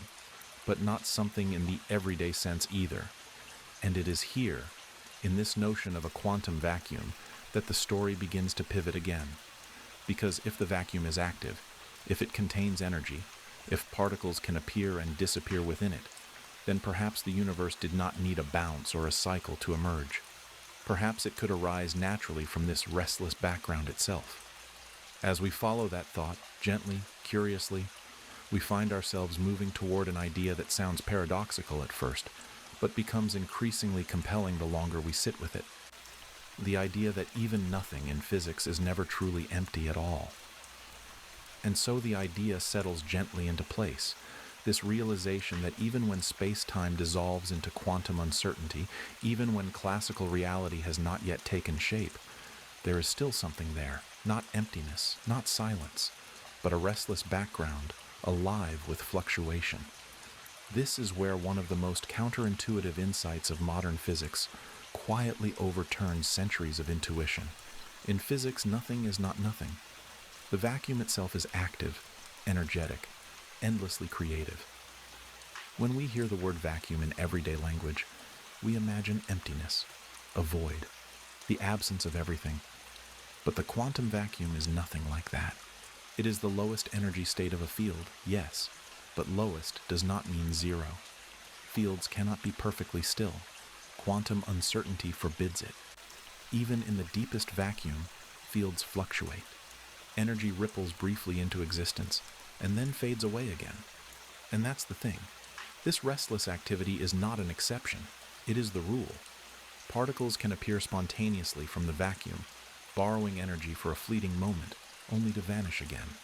but not something in the everyday sense either. And it is here, in this notion of a quantum vacuum, that the story begins to pivot again. Because if the vacuum is active, if it contains energy, if particles can appear and disappear within it, then perhaps the universe did not need a bounce or a cycle to emerge. Perhaps it could arise naturally from this restless background itself. As we follow that thought, gently, curiously, we find ourselves moving toward an idea that sounds paradoxical at first, but becomes increasingly compelling the longer we sit with it. The idea that even nothing in physics is never truly empty at all. And so the idea settles gently into place, this realization that even when space-time dissolves into quantum uncertainty, even when classical reality has not yet taken shape, there is still something there, not emptiness, not silence, but a restless background, alive with fluctuation. This is where one of the most counterintuitive insights of modern physics quietly overturns centuries of intuition. In physics, nothing is not nothing. The vacuum itself is active, energetic, endlessly creative. When we hear the word vacuum in everyday language, we imagine emptiness, a void, the absence of everything. But the quantum vacuum is nothing like that. It is the lowest energy state of a field, yes, but lowest does not mean zero. Fields cannot be perfectly still. Quantum uncertainty forbids it. Even in the deepest vacuum, fields fluctuate. Energy ripples briefly into existence, and then fades away again. And that's the thing. This restless activity is not an exception. It is the rule. Particles can appear spontaneously from the vacuum, borrowing energy for a fleeting moment, only to vanish again.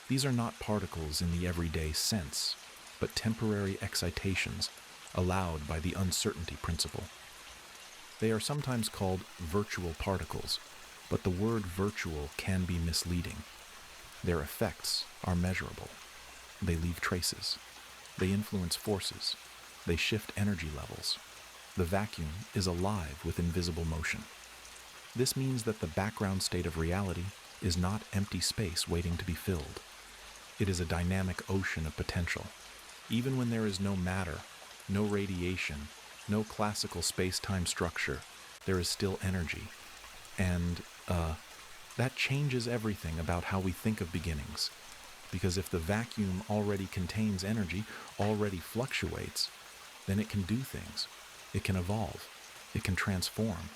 These are not particles in the everyday sense, but temporary excitations allowed by the uncertainty principle. They are sometimes called virtual particles, but the word virtual can be misleading. Their effects are measurable. They leave traces. They influence forces. They shift energy levels. The vacuum is alive with invisible motion. This means that the background state of reality is not empty space waiting to be filled. It is a dynamic ocean of potential. Even when there is no matter, no radiation, no classical space-time structure, there is still energy. And, that changes everything about how we think of beginnings. Because if the vacuum already contains energy, already fluctuates, then it can do things. It can evolve. It can transform.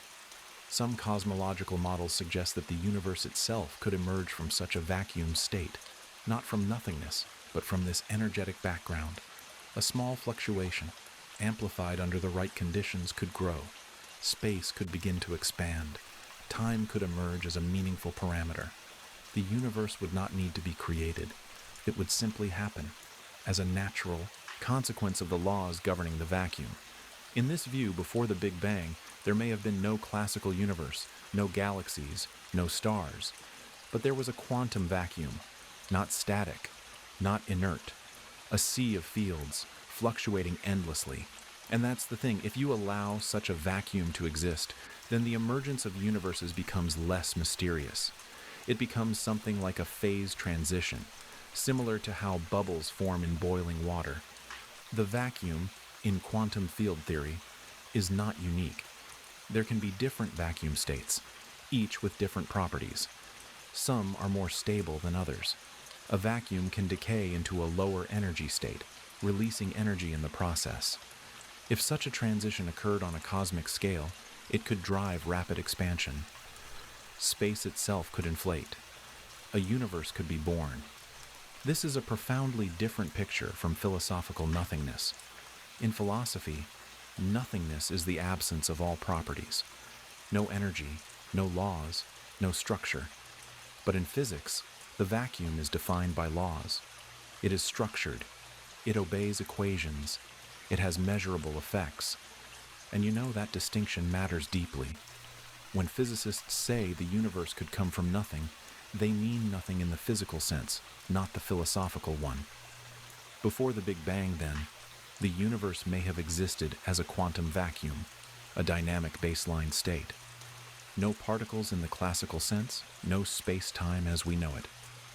Some cosmological models suggest that the universe itself could emerge from such a vacuum state, not from nothingness, but from this energetic background. A small fluctuation, amplified under the right conditions, could grow. Space could begin to expand. Time could emerge as a meaningful parameter. The universe would not need to be created. It would simply happen, as a natural consequence of the laws governing the vacuum. In this view, before the Big Bang, there may have been no classical universe, no galaxies, no stars. But there was a quantum vacuum, not static, not inert, a sea of fields, fluctuating endlessly. And that's the thing, if you allow such a vacuum to exist, then the emergence of universes becomes less mysterious. It becomes something like a phase transition, similar to how bubbles form in boiling water. The vacuum, in quantum field theory, is not unique. There can be different vacuum states, each with different properties. Some are more stable than others. A vacuum can decay into a lower energy state, releasing energy in the process. If such a transition occurred on a cosmic scale, it could drive rapid expansion. Space itself could inflate. A universe could be born. This is a profoundly different picture from philosophical nothingness. In philosophy, nothingness is the absence of all properties. No energy, no laws, no structure. But in physics, the vacuum is defined by laws. It is structured. It obeys equations. It has measurable effects. And you know that distinction matters deeply. When physicists say the universe could come from nothing, they mean nothing in the physical sense, not the philosophical one. Before the Big Bang, then, the universe may have existed as a quantum vacuum, a dynamic baseline state. No particles in the classical sense, no space-time as we know it,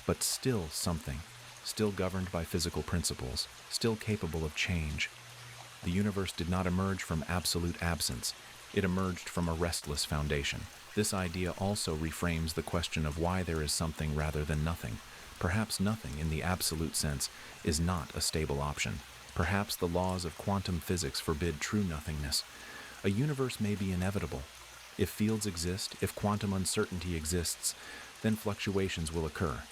but still something, still governed by physical principles, still capable of change. The universe did not emerge from absolute absence. It emerged from a restless foundation. This idea also reframes the question of why there is something rather than nothing. Perhaps nothing, in the absolute sense, is not a stable option. Perhaps the laws of quantum physics forbid true nothingness. A universe may be inevitable. If fields exist, if quantum uncertainty exists, then fluctuations will occur.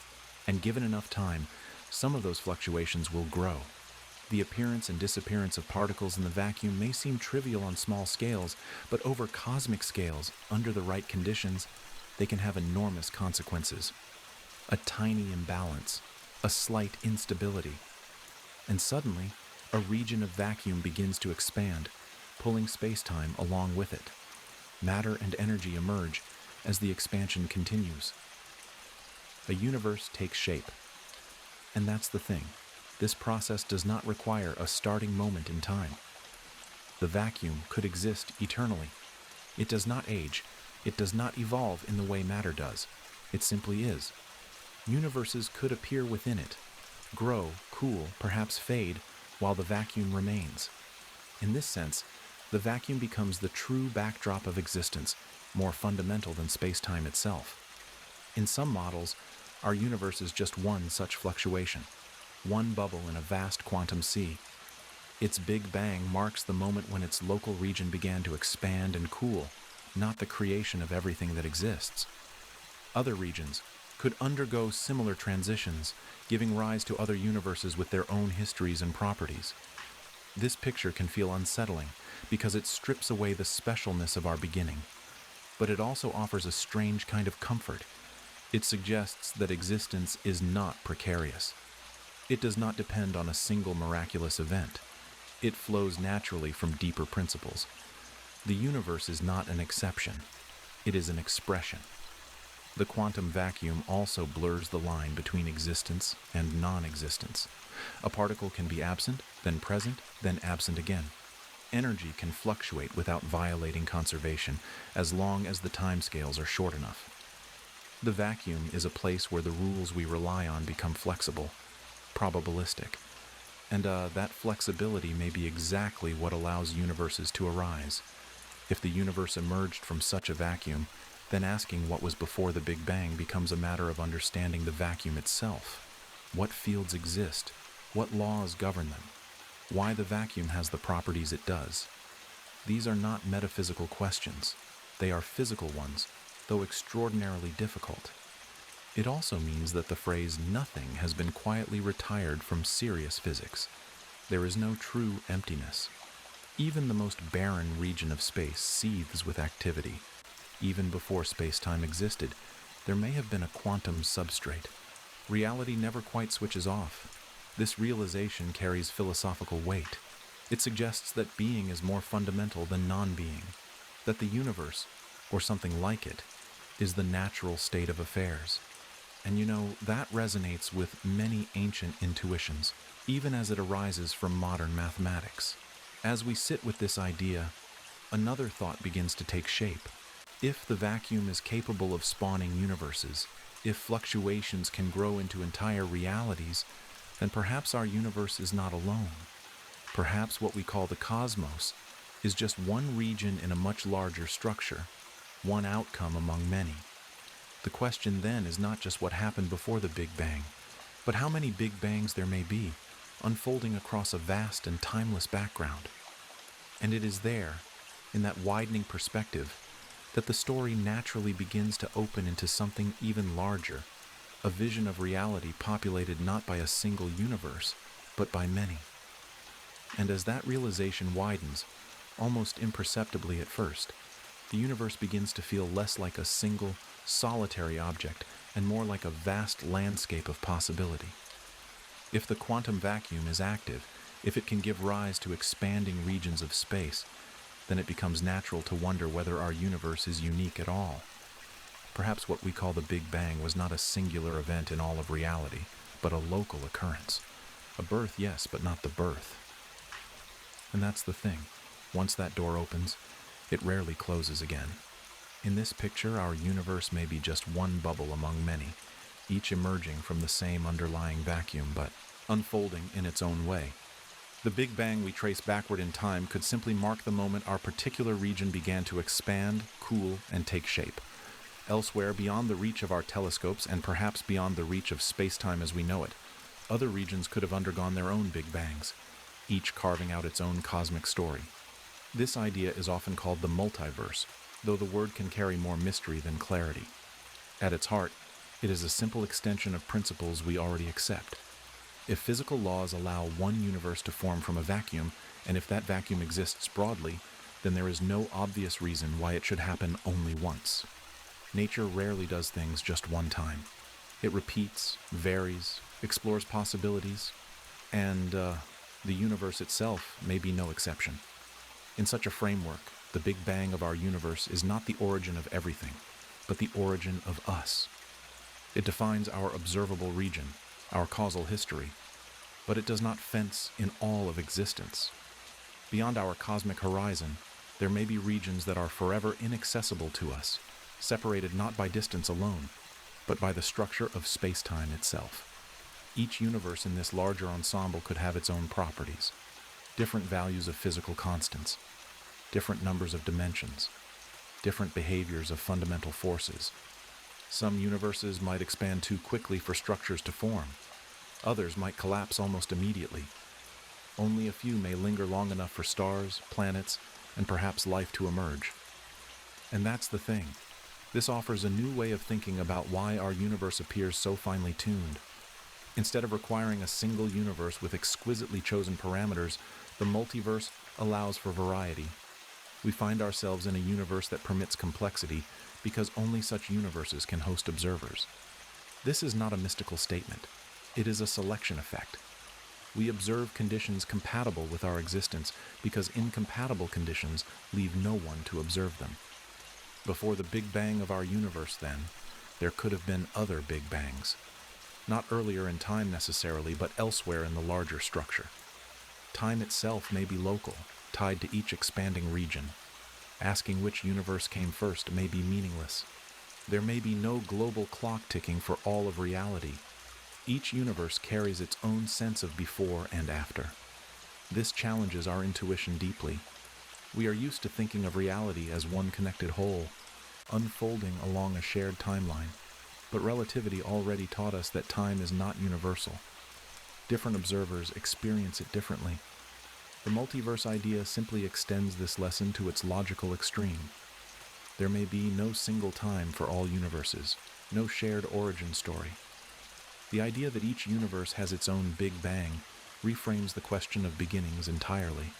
And given enough time, some of those fluctuations will grow. The appearance and disappearance of particles in the vacuum may seem trivial on small scales, but over cosmic scales, under the right conditions, they can have enormous consequences. A tiny imbalance, a slight instability, and suddenly, a region of vacuum begins to expand, pulling space-time along with it. Matter and energy emerge as the expansion continues. A universe takes shape. And that's the thing. This process does not require a starting moment in time. The vacuum could exist eternally. It does not age. It does not evolve in the way matter does. It simply is. Universes could appear within it, grow, cool, perhaps fade, while the vacuum remains. In this sense, the vacuum becomes the true backdrop of existence, more fundamental than space-time itself. In some models, our universe is just one such fluctuation, one bubble in a vast quantum sea. Its Big Bang marks the moment when its local region began to expand and cool, not the creation of everything that exists. Other regions could undergo similar transitions, giving rise to other universes with their own histories and properties. This picture can feel unsettling because it strips away the specialness of our beginning, but it also offers a strange kind of comfort. It suggests that existence is not precarious. It does not depend on a single miraculous event. It flows naturally from deeper principles. The universe is not an exception. It is an expression. The quantum vacuum also blurs the line between existence and non-existence. A particle can be absent, then present, then absent again. Energy can fluctuate without violating conservation, as long as the timescales are short enough. The vacuum is a place where the rules we rely on become flexible, probabilistic, and that flexibility may be exactly what allows universes to arise. If the universe emerged from such a vacuum, then asking what was before the Big Bang becomes a matter of understanding the vacuum itself. What fields exist? What laws govern them? Why the vacuum has the properties it does? These are not metaphysical questions. They are physical ones, though extraordinarily difficult. It also means that the phrase nothing has been quietly retired from serious physics. There is no true emptiness. Even the most barren region of space seethes with activity. Even before space-time existed, there may have been a quantum substrate. Reality never quite switches off. This realization carries philosophical weight. It suggests that being is more fundamental than non-being, that the universe, or something like it, is the natural state of affairs. And that resonates with many ancient intuitions, even as it arises from modern mathematics. As we sit with this idea, another thought begins to take shape. If the vacuum is capable of spawning universes, if fluctuations can grow into entire realities, then perhaps our universe is not alone. Perhaps what we call the cosmos is just one region in a much larger structure, one outcome among many. The question then is not just what happened before the Big Bang, but how many Big Bangs there may be, unfolding across a vast and timeless background. And it is there, in that widening perspective, that the story naturally begins to open into something even larger, a vision of reality populated not by a single universe, but by many. And as that realization widens, almost imperceptibly at first, the universe begins to feel less like a single, solitary object and more like a vast landscape of possibility. If the quantum vacuum is active, if it can give rise to expanding regions of space, then it becomes natural to wonder whether our universe is unique at all. Perhaps what we call the Big Bang was not a singular event in all of reality, but a local occurrence. A birth, yes, but not the birth. And that's the thing. Once that door opens, it rarely closes again. In this picture, our universe may be just one bubble among many, each emerging from the same underlying vacuum, but unfolding in its own way. The Big Bang we trace backward in time could simply mark the moment our particular region began to expand, cool, and take shape. Elsewhere, beyond the reach of our telescopes and perhaps beyond the reach of space-time as we know it, other regions could have undergone their own Big Bangs, each carving out its own cosmic story. This idea is often called the multiverse, though the word can carry more mystery than clarity. At its heart, it is a simple extension of principles we already accept. If physical laws allow one universe to form from a vacuum, and if that vacuum exists broadly, then there is no obvious reason why it should happen only once. Nature rarely does things just one time. It repeats, varies, explores possibilities, and the universe itself may be no exception. In such a framework, the Big Bang of our universe is not the origin of everything, but the origin of us. It defines our observable region, our causal history, but it does not fence in all of existence. Beyond our cosmic horizon, there may be regions that are forever inaccessible to us, separated not by distance alone, but by the structure of space-time itself. Each universe in this larger ensemble could have its own properties, different values of physical constants, different numbers of dimensions, different behaviors of fundamental forces. Some universes might expand too quickly for structures to form. Others might collapse almost immediately. Only a few may linger long enough for stars, planets, and perhaps life to emerge. And that's the thing. This offers a new way of thinking about why our universe appears so finely tuned. Instead of requiring a single universe with exquisitely chosen parameters, the multiverse allows for variety. We find ourselves in a universe that permits complexity because only such universes can host observers. This is not a mystical statement. It is a selection effect. We observe conditions compatible with our existence because incompatible conditions leave no one to observe them. Before the Big Bang of our universe, then, there could have been other Big Bangs. Not earlier in time necessarily, but elsewhere in the larger structure. Time itself may be local, tied to each expanding region. Asking which universe came first may be meaningless. There may be no global clock ticking for all of reality. Each universe carries its own sense of before and after. This challenges our intuition deeply. We are used to thinking of reality as one connected whole, unfolding along a shared timeline. But relativity already taught us that time is not universal. Different observers experience it differently. The multiverse idea simply extends this lesson to its logical extreme. There may be no single time for all universes, no shared origin story. The idea that each universe has its own Big Bang reframes the question of beginnings entirely.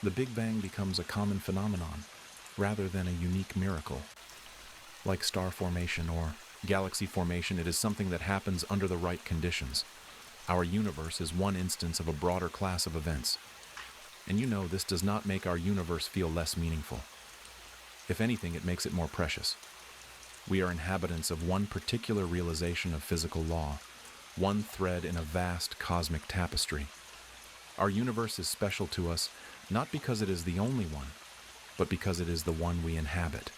The Big Bang becomes a common phenomenon, rather than a unique miracle. Like star formation or galaxy formation, it is something that happens under the right conditions. Our universe is one instance of a broader class of events. And this does not make our universe feel less meaningful. If anything, it makes it more precious. We are inhabitants of one particular realization of physical law, one thread in a vast cosmic tapestry. Our universe is special to us not because it is the only one, but because it is the one we inhabit.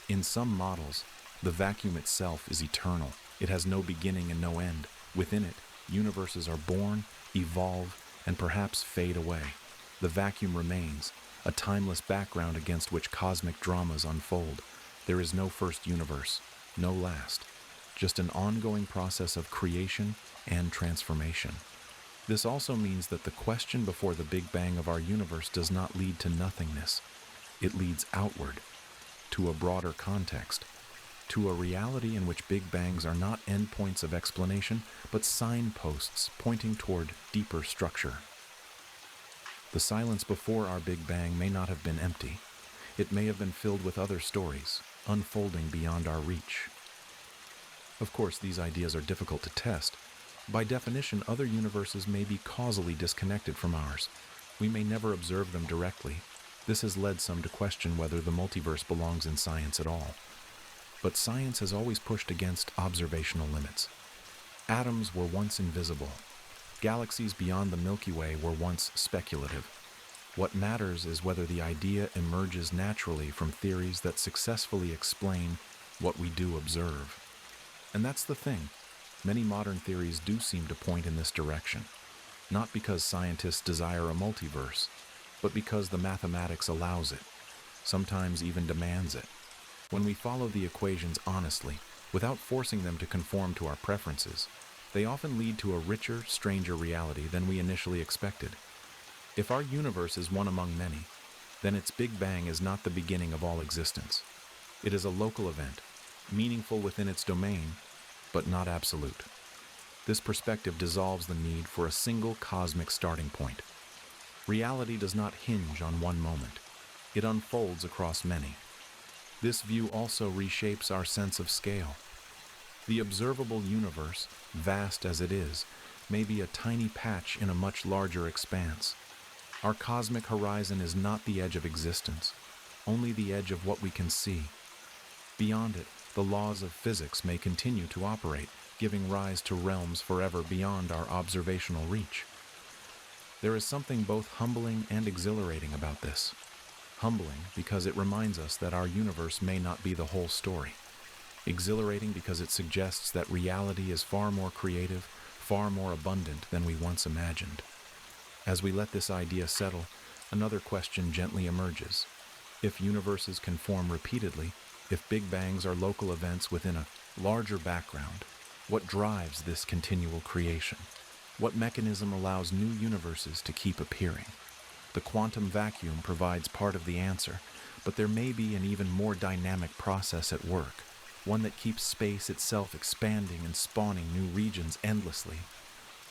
In some models, the vacuum itself is eternal. It has no beginning and no end. Within it, universes are born, evolve, and perhaps fade away. The vacuum remains, a timeless background against which cosmic dramas unfold. There is no first universe, no last, just an ongoing process of creation and transformation. This also means that the question before the Big Bang of our universe does not lead to nothingness. It leads outward, to a broader context, to a reality in which Big Bangs are not endpoints of explanation, but signposts pointing toward deeper structure. The silence before our Big Bang may not have been empty. It may have been filled with other stories, unfolding beyond our reach. Of course, these ideas are difficult to test. By definition, other universes may be causally disconnected from ours. We may never observe them directly. This has led some to question whether the multiverse belongs in science at all. But science has always pushed against observational limits. Atoms were once invisible. Galaxies beyond the Milky Way were once speculative. What matters is whether the idea emerges naturally from theories that successfully explain what we do observe. And that's the thing. Many modern theories do seem to point in this direction, not because scientists desire a multiverse, but because the mathematics allows it, sometimes even demands it. When we follow the equations honestly, without forcing them to conform to our preferences, they often lead to a richer, stranger reality than we initially expected. If our universe is one among many, then its Big Bang is not the beginning of all existence. It is a local event, meaningful within its domain, but not absolute. This perspective dissolves the need for a single cosmic starting point. Reality does not hinge on one moment. It unfolds across many. This view also reshapes our sense of scale. The observable universe, vast as it is, may be a tiny patch in a much larger expanse. Our cosmic horizon is not the edge of existence, only the edge of what we can see. Beyond it, the laws of physics may continue to operate, giving rise to realms forever beyond our observational reach. There is something both humbling and exhilarating about this. Humbling because it reminds us that our universe may not be the whole story. Exhilarating because it suggests that reality is far more creative, far more abundant than we once imagined. As we let this idea settle, another question gently emerges. If universes can form repeatedly, if Big Bangs are local events within a larger background, what drives this continual creation? What mechanism allows new universes to keep appearing? The quantum vacuum provides part of the answer, but there may be an even more dynamic process at work, one that keeps space itself expanding and spawning new regions endlessly.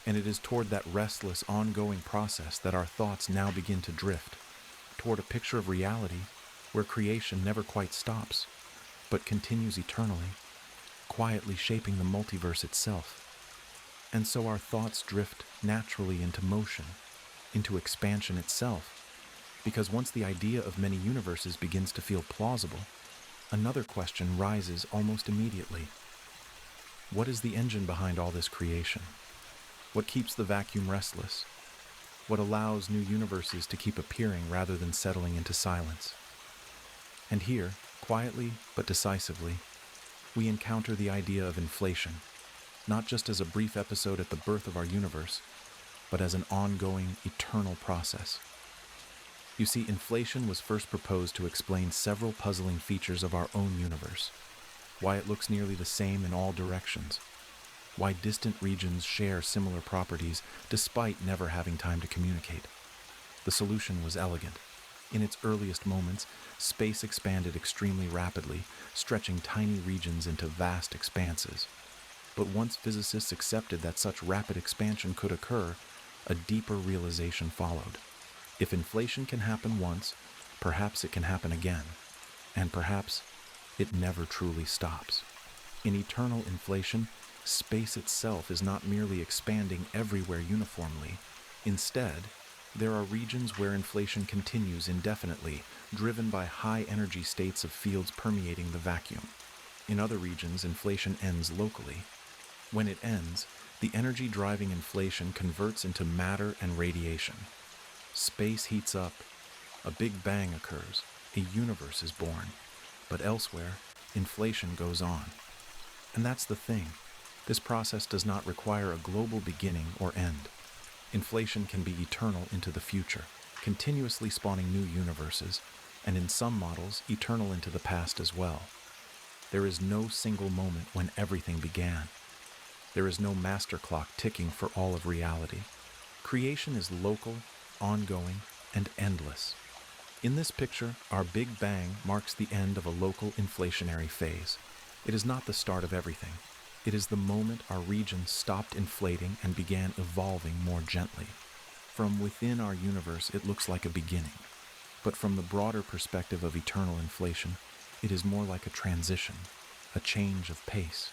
And it is toward that restless, ongoing process that our thoughts now begin to drift, toward a picture of reality where creation never quite stops, but continues eternally, quietly shaping the multiverse itself. And so our thoughts drift naturally into motion, into expansion itself, because once the idea of many universes begins to feel plausible, another question rises almost immediately. What is the engine behind all this creation? What keeps the vacuum restless? What allows new universes to keep appearing rather than settling into silence? And here, quietly but decisively, we encounter the idea of inflation, not just as a brief episode at the birth of our universe, but as an ongoing, eternal process. You see, inflation was first proposed to explain several puzzling features of our own universe. Why it looks nearly the same in all directions. Why distant regions share similar properties despite never having time to communicate. The solution was elegant. In its earliest moments, space expanded extremely rapidly, stretching tiny regions into vast expanses. But once physicists accepted that such rapid expansion could occur, a deeper realization followed. If inflation can happen once, perhaps it can happen again, and perhaps it never truly stops. In eternal inflation, space itself is not merely expanding everywhere uniformly. Instead, there are regions where inflation continues indefinitely, driven by high energy states of fields permeating the vacuum. In other regions, inflation ends locally. When it ends, the energy driving inflation converts into matter and radiation. Space heats up, a big bang occurs, a universe is born. But elsewhere, inflation goes on. And that's the thing. This process does not require a global beginning or end. Inflation can be eternal into the future, continuously spawning new universes, and in some models, eternal into the past as well. There is no single moment when everything began. There is no master clock ticking for all of reality. Creation is local, ongoing, and endless. In this picture, our Big Bang marks the end of a local inflationary phase. It is not the start of everything. It is the moment our region stopped inflating and began evolving more gently. From within our universe, it looks like a beginning. But from the broader perspective of eternal inflation, it is more like a transition, a change of pace.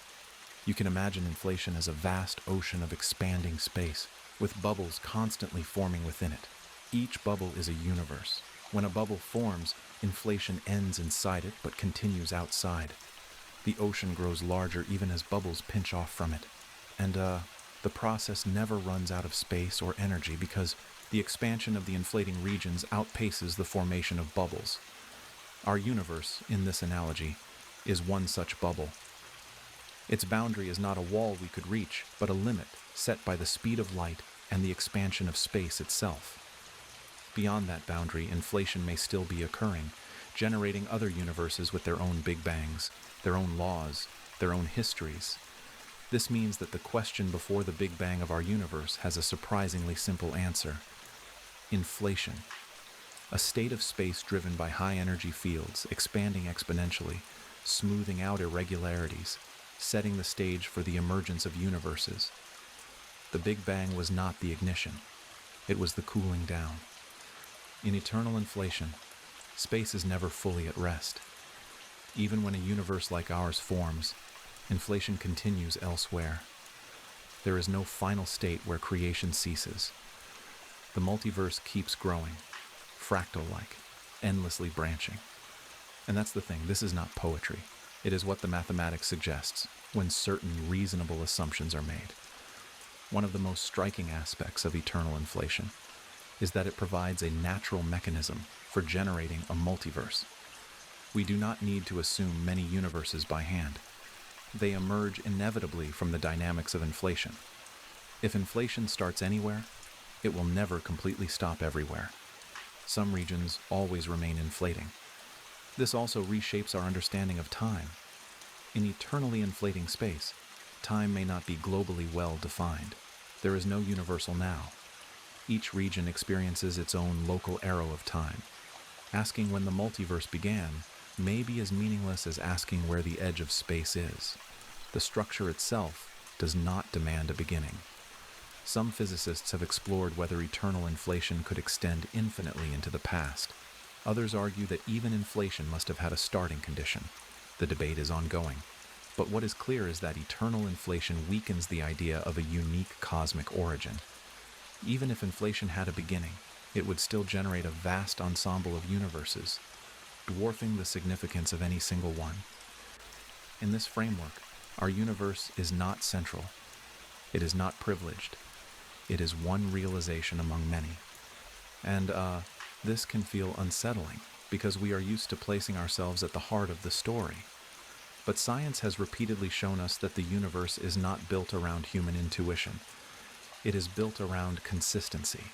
You can imagine inflation as a vast ocean of expanding space, with bubbles constantly forming within it. Each bubble is a universe. When a bubble forms, inflation ends inside it but continues outside. The ocean grows larger even as bubbles pinch off from it. And the process never runs out of space or energy because the expansion of the inflating regions outpaces the formation of bubbles. Our universe, in this analogy, is one such bubble. Its boundary is not a wall we could reach, but a limit set by the speed of light and the expansion of space itself. Beyond that boundary, inflation may still be occurring, generating other universes with their own big bangs, their own laws, their own histories. This means that the question before the Big Bang of our universe has a surprisingly simple answer. Inflation. A state of space driven by high-energy fields, expanding exponentially, smoothing out irregularities, setting the stage for the emergence of universes. The Big Bang was not the ignition. It was the cooling down. In eternal inflation, space is never fully at rest. Even when a universe like ours forms, inflation continues elsewhere. There is no final state where creation ceases. The multiverse keeps growing, fractal-like, endlessly branching. And that's the thing, this is not poetry. It is what the mathematics suggests when certain reasonable assumptions are made. One of the most striking aspects of eternal inflation is that it provides a natural mechanism for generating a multiverse. We do not need to assume many universes by hand. They emerge inevitably from the dynamics of inflation. If inflation starts anywhere, it will never completely stop everywhere. Some regions always remain inflating. This also reshapes our understanding of time. In eternally inflating space, time may not be globally well defined. There is no universal now. Each region experiences its own local arrow of time. Asking when the multiverse began may be as meaningless as asking where the edge of space is. The structure itself does not demand a beginning. Some physicists have explored whether eternal inflation could extend infinitely into the past. Others argue that even inflation must have had a starting condition. The debate is ongoing. But what is clear is that eternal inflation weakens the idea of a unique cosmic origin. Even if inflation had a beginning, it would still generate a vast ensemble of universes, dwarfing the significance of any single one. In this framework, our universe is not central. It is not privileged. It is one realization among many. And this can feel unsettling because we are used to placing ourselves at the heart of the story. But science has repeatedly shown us that the universe is not built around human intuition. It is built around consistency.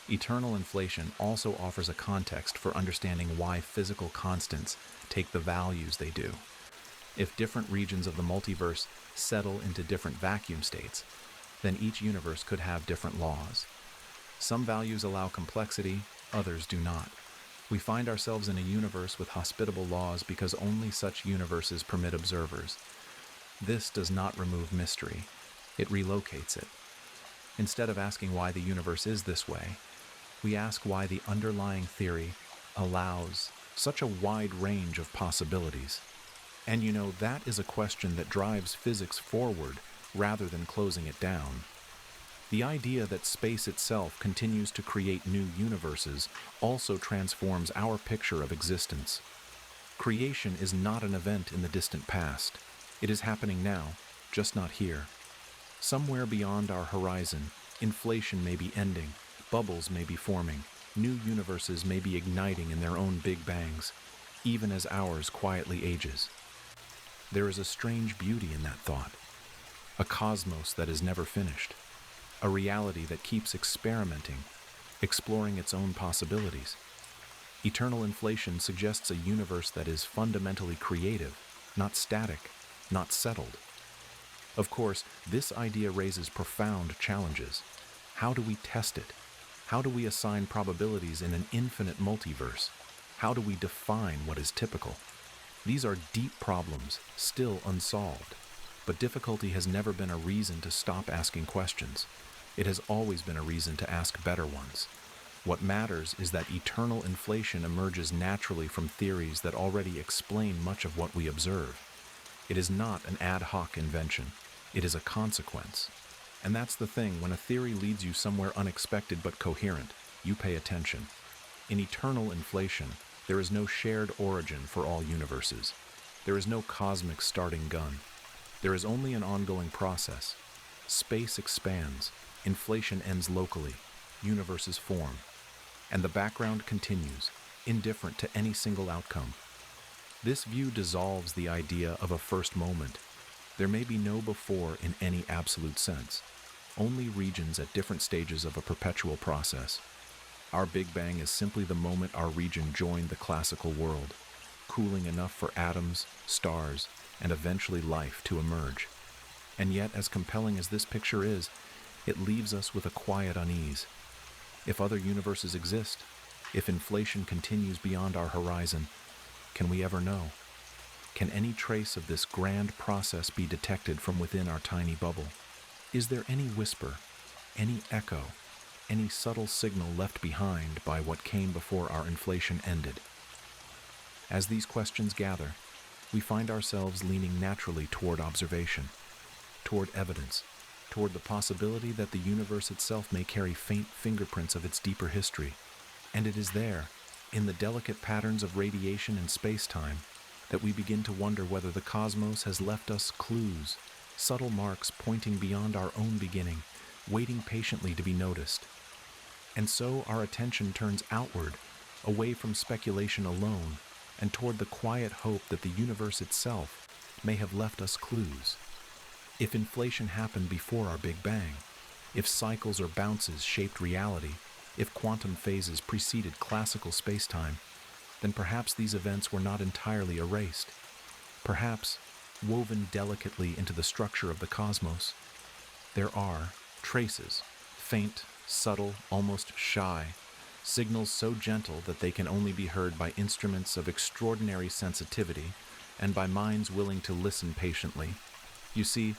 Eternal inflation also offers a context for understanding why physical constants take the values they do. If different regions of the multiverse settle into different vacuum states, then each universe could have different laws. Some values allow complexity, others do not. We find ourselves in a universe with hospitable laws because only such universes permit observers. This does not remove mystery, it relocates it. Instead of asking why the universe is this way, we ask why the underlying theory allows such a wide range of possibilities. And that is a question that drives physics forward rather than closing it down. The idea that space itself continues to create new universes also transforms our picture of existence. Creation is not an event in the distant past. It is happening now, just not here. Somewhere beyond our horizon, inflation may be ending, bubbles may be forming, new universes may be igniting in their own big bangs, even as ours quietly ages. There is a strange beauty in that thought, a cosmos that is never finished, a reality that keeps experimenting, exploring its own possibilities. Eternal inflation suggests a universe that is fundamentally creative, not static, not settled. Of course, this idea raises profound challenges. How do we test it? How do we assign probabilities in an infinite multiverse? How do we define what is typical? These are deep problems, still unsolved. But difficulty has never been a reason to stop asking questions. It has always been a reason to ask better ones. What matters is that eternal inflation emerges naturally from theories that already explain much of what we observe. It is not an ad hoc invention. It is a consequence. And that's the thing, when a theory leads you somewhere unexpected but coherent, you pay attention. In eternal inflation, there is no shared origin for all universes. There is no cosmic starting gun. There is only an ongoing process. Space expands, inflation ends locally, universes form. And the background continues, indifferent to any single outcome. This view dissolves the idea of a first moment. There may be no before in any absolute sense, only regions at different stages of a perpetual process. Our Big Bang is simply the moment our region joined the classical world, cooling enough for atoms, stars, and eventually life to emerge. And yet, as compelling as this picture is, it leaves us with a quiet unease. If other universes exist, if inflation continues beyond our horizon, can we ever know? Can any trace of this grand process be detected from within our tiny bubble? Is there any whisper, any echo, any subtle signal left behind by what came before our inflation ended? As these questions gather, we find ourselves leaning naturally toward observation, toward evidence, toward the possibility that the universe itself may carry faint fingerprints of its deeper history. And it is there, in the delicate patterns of radiation and space-time, that we begin to wonder whether the cosmos has left us clues, subtle marks pointing beyond our own beginning, waiting patiently to be noticed. And so our attention turns outward, away from speculation alone, and toward the quiet hope that the universe itself may have left us clues. If inflation happened before our Big Bang, if cycles or bounces shaped reality, if quantum phases preceded classical space-time, then perhaps these events were not entirely erased. Perhaps, woven delicately into the structure of the cosmos, there are traces, faint, subtle, almost shy, signals so gentle that they can only be heard by instruments of extraordinary sensitivity and by minds willing to listen patiently. You see,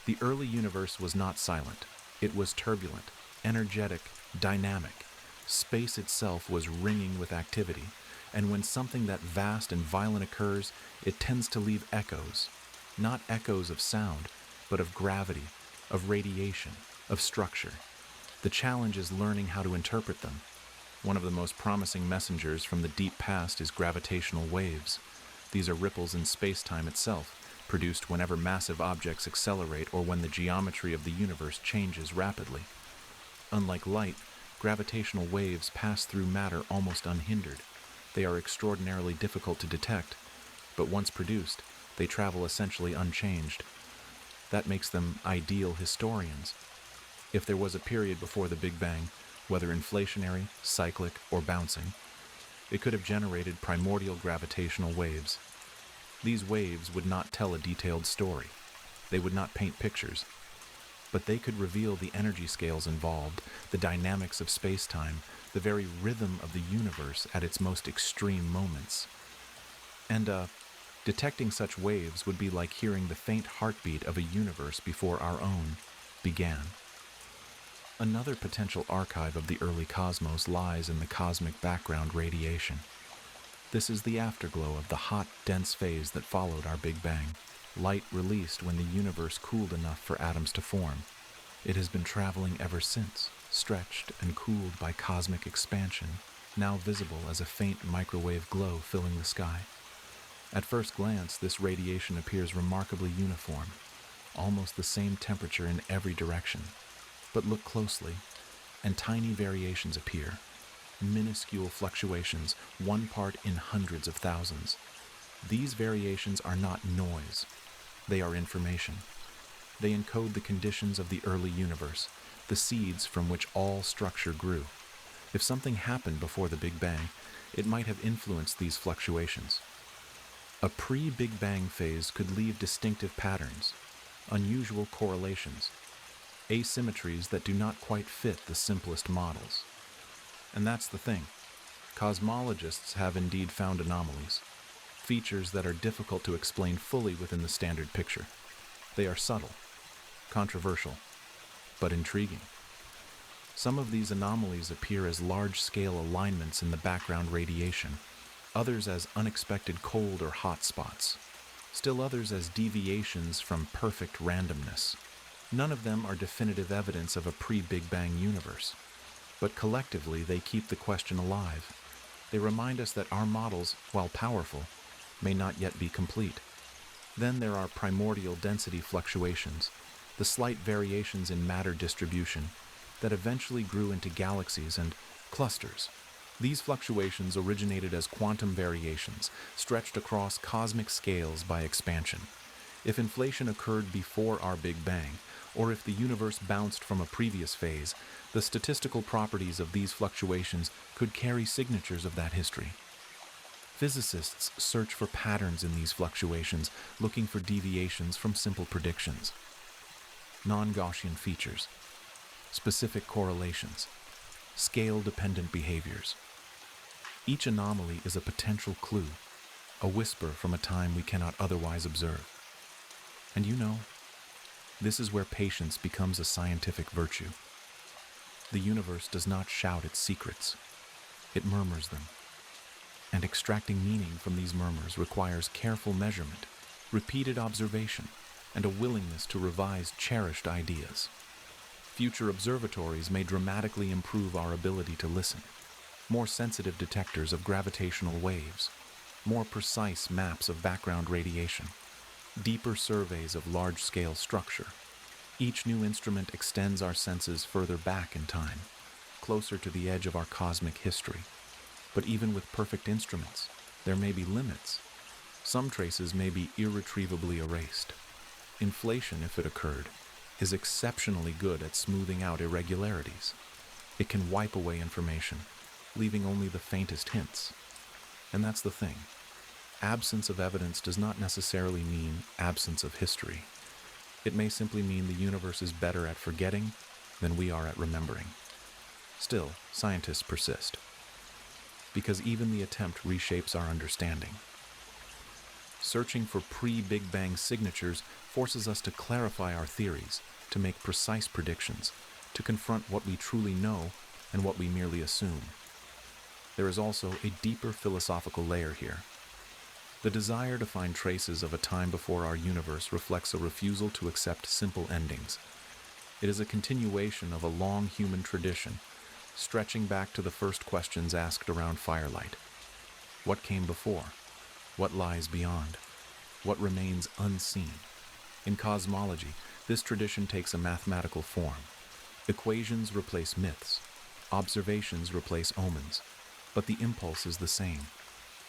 the early universe was not silent. It was turbulent, energetic, dynamic. Space itself was ringing with activity, and when something that vast and violent occurs, it tends to leave echoes. Not echoes of sound, but of gravity, of radiation, of structure. The challenge is learning how to interpret them. One of the most promising messengers from the deep past is gravitational waves. These are ripples in space-time itself, produced whenever massive objects accelerate or when the geometry of the universe changes rapidly. Unlike light, gravitational waves pass through matter almost unhindered. They are extraordinarily difficult to detect, but once produced, they travel essentially unchanged. That makes them ideal historians. If there was a period before the Big Bang, whether inflationary, cyclic, or bouncing, it could have generated primordial gravitational waves. These waves would not tell a detailed story. They would not paint pictures. But they could reveal the energy scales involved, the dynamics of space-time, the very rhythm of the universe at its most extreme moments. And, detecting such waves would be like hearing the faint heartbeat of a universe before our own began. Another potential archive of the early cosmos lies in the cosmic background radiation. This is the afterglow of the hot, dense phase that followed our Big Bang. Light released when the universe cooled enough for atoms to form. It has been traveling ever since, stretched and cooled by cosmic expansion, now visible as a faint microwave glow filling the sky. At first glance, this radiation appears remarkably uniform, almost the same temperature in every direction. But look closely, and tiny variations appear. Minuscule fluctuations, one part in hundreds of thousands. These variations are not noise. They are information. They encode the conditions of the early universe, the seeds from which all structure grew. If something happened before the Big Bang, it might have influenced these fluctuations. A pre-Big Bang phase could leave distinctive patterns, unusual correlations, asymmetries that do not quite fit the simplest models. And that's the thing. Cosmologists have indeed found anomalies, features that are difficult to explain fully within the standard picture. They are subtle, controversial, but intriguing. Some of these anomalies appear as large-scale alignments in the background radiation, others as unexpected cold or hot spots, still others as deviations from perfect randomness. None of them are definitive evidence of a pre-Big Bang universe, but collectively they keep the question alive. They remind us that our models, while powerful, may not yet be complete. Then there are primordial density fluctuations, the slight variations in matter distribution that eventually grew into galaxies and clusters. These fluctuations originated as quantum variations, stretched across cosmic scales by expansion. If inflation occurred before our Big Bang, or if the universe bounced from a previous phase, the statistical properties of these fluctuations could carry signatures of that history. Physicists search for patterns in these fluctuations, looking for deviations from simple predictions. Non-Gaussian features, specific correlations, scale-dependent behaviors. Each anomaly is a potential clue, a whisper from a time we cannot otherwise observe. And this is where patience becomes a scientific virtue. The universe does not shout its secrets, it murmurs them. And extracting meaning from these murmurs requires careful measurement, repeated observation, and a willingness to revise cherished ideas. Future observatories may dramatically improve our ability to listen. More sensitive detectors of gravitational waves, more precise maps of background radiation, deeper surveys of large-scale structure. Each new instrument extends our senses further back in time, closer to the edge of our cosmic history. But even with perfect instruments, there may be limits. Some traces may be irretrievably erased. Inflation, if it occurred, is exceptionally good at smoothing out irregularities. It can wipe away information, leaving only the faintest hints. And that's the thing. Absence of evidence does not necessarily mean absence of history. It may simply mean the universe is better at forgetting than we are at remembering. Still, scientists persist, because even the attempt reshapes our understanding. Searching for pre-Big Bang signatures forces us to clarify our theories, to make precise predictions, to confront what we truly know and what we merely assume. There is also a deeper philosophical layer here. The desire to find traces of a time before our universe reflects a refusal to accept simple endings. It is a continuation of a long human tradition, stretching back to the first questions asked around firelight. What came before? What lies beyond? What remains unseen? In cosmology, this tradition takes a mathematical form. Equations replace myths. Observations replace omens. But the impulse is the same.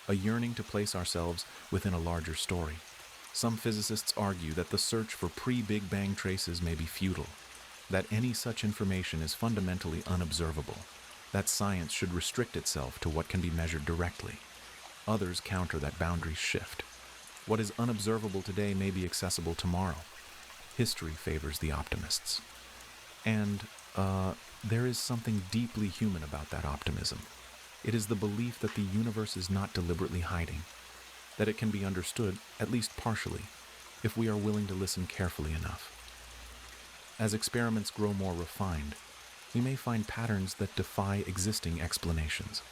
A yearning to place ourselves within a larger story. Some physicists argue that the search for pre-Big Bang traces may be futile, that any such information is fundamentally unobservable, that science should restrict itself to what can be measured directly. Others counter that boundaries shift. What is unobservable today may be accessible tomorrow. History favors the optimists. And, There is something deeply human about that optimism. It is the belief that the universe is not deliberately hiding, that it can be understood, at least partially, if we are willing to listen carefully enough. As experiments grow more refined, we may find patterns that defy existing explanations,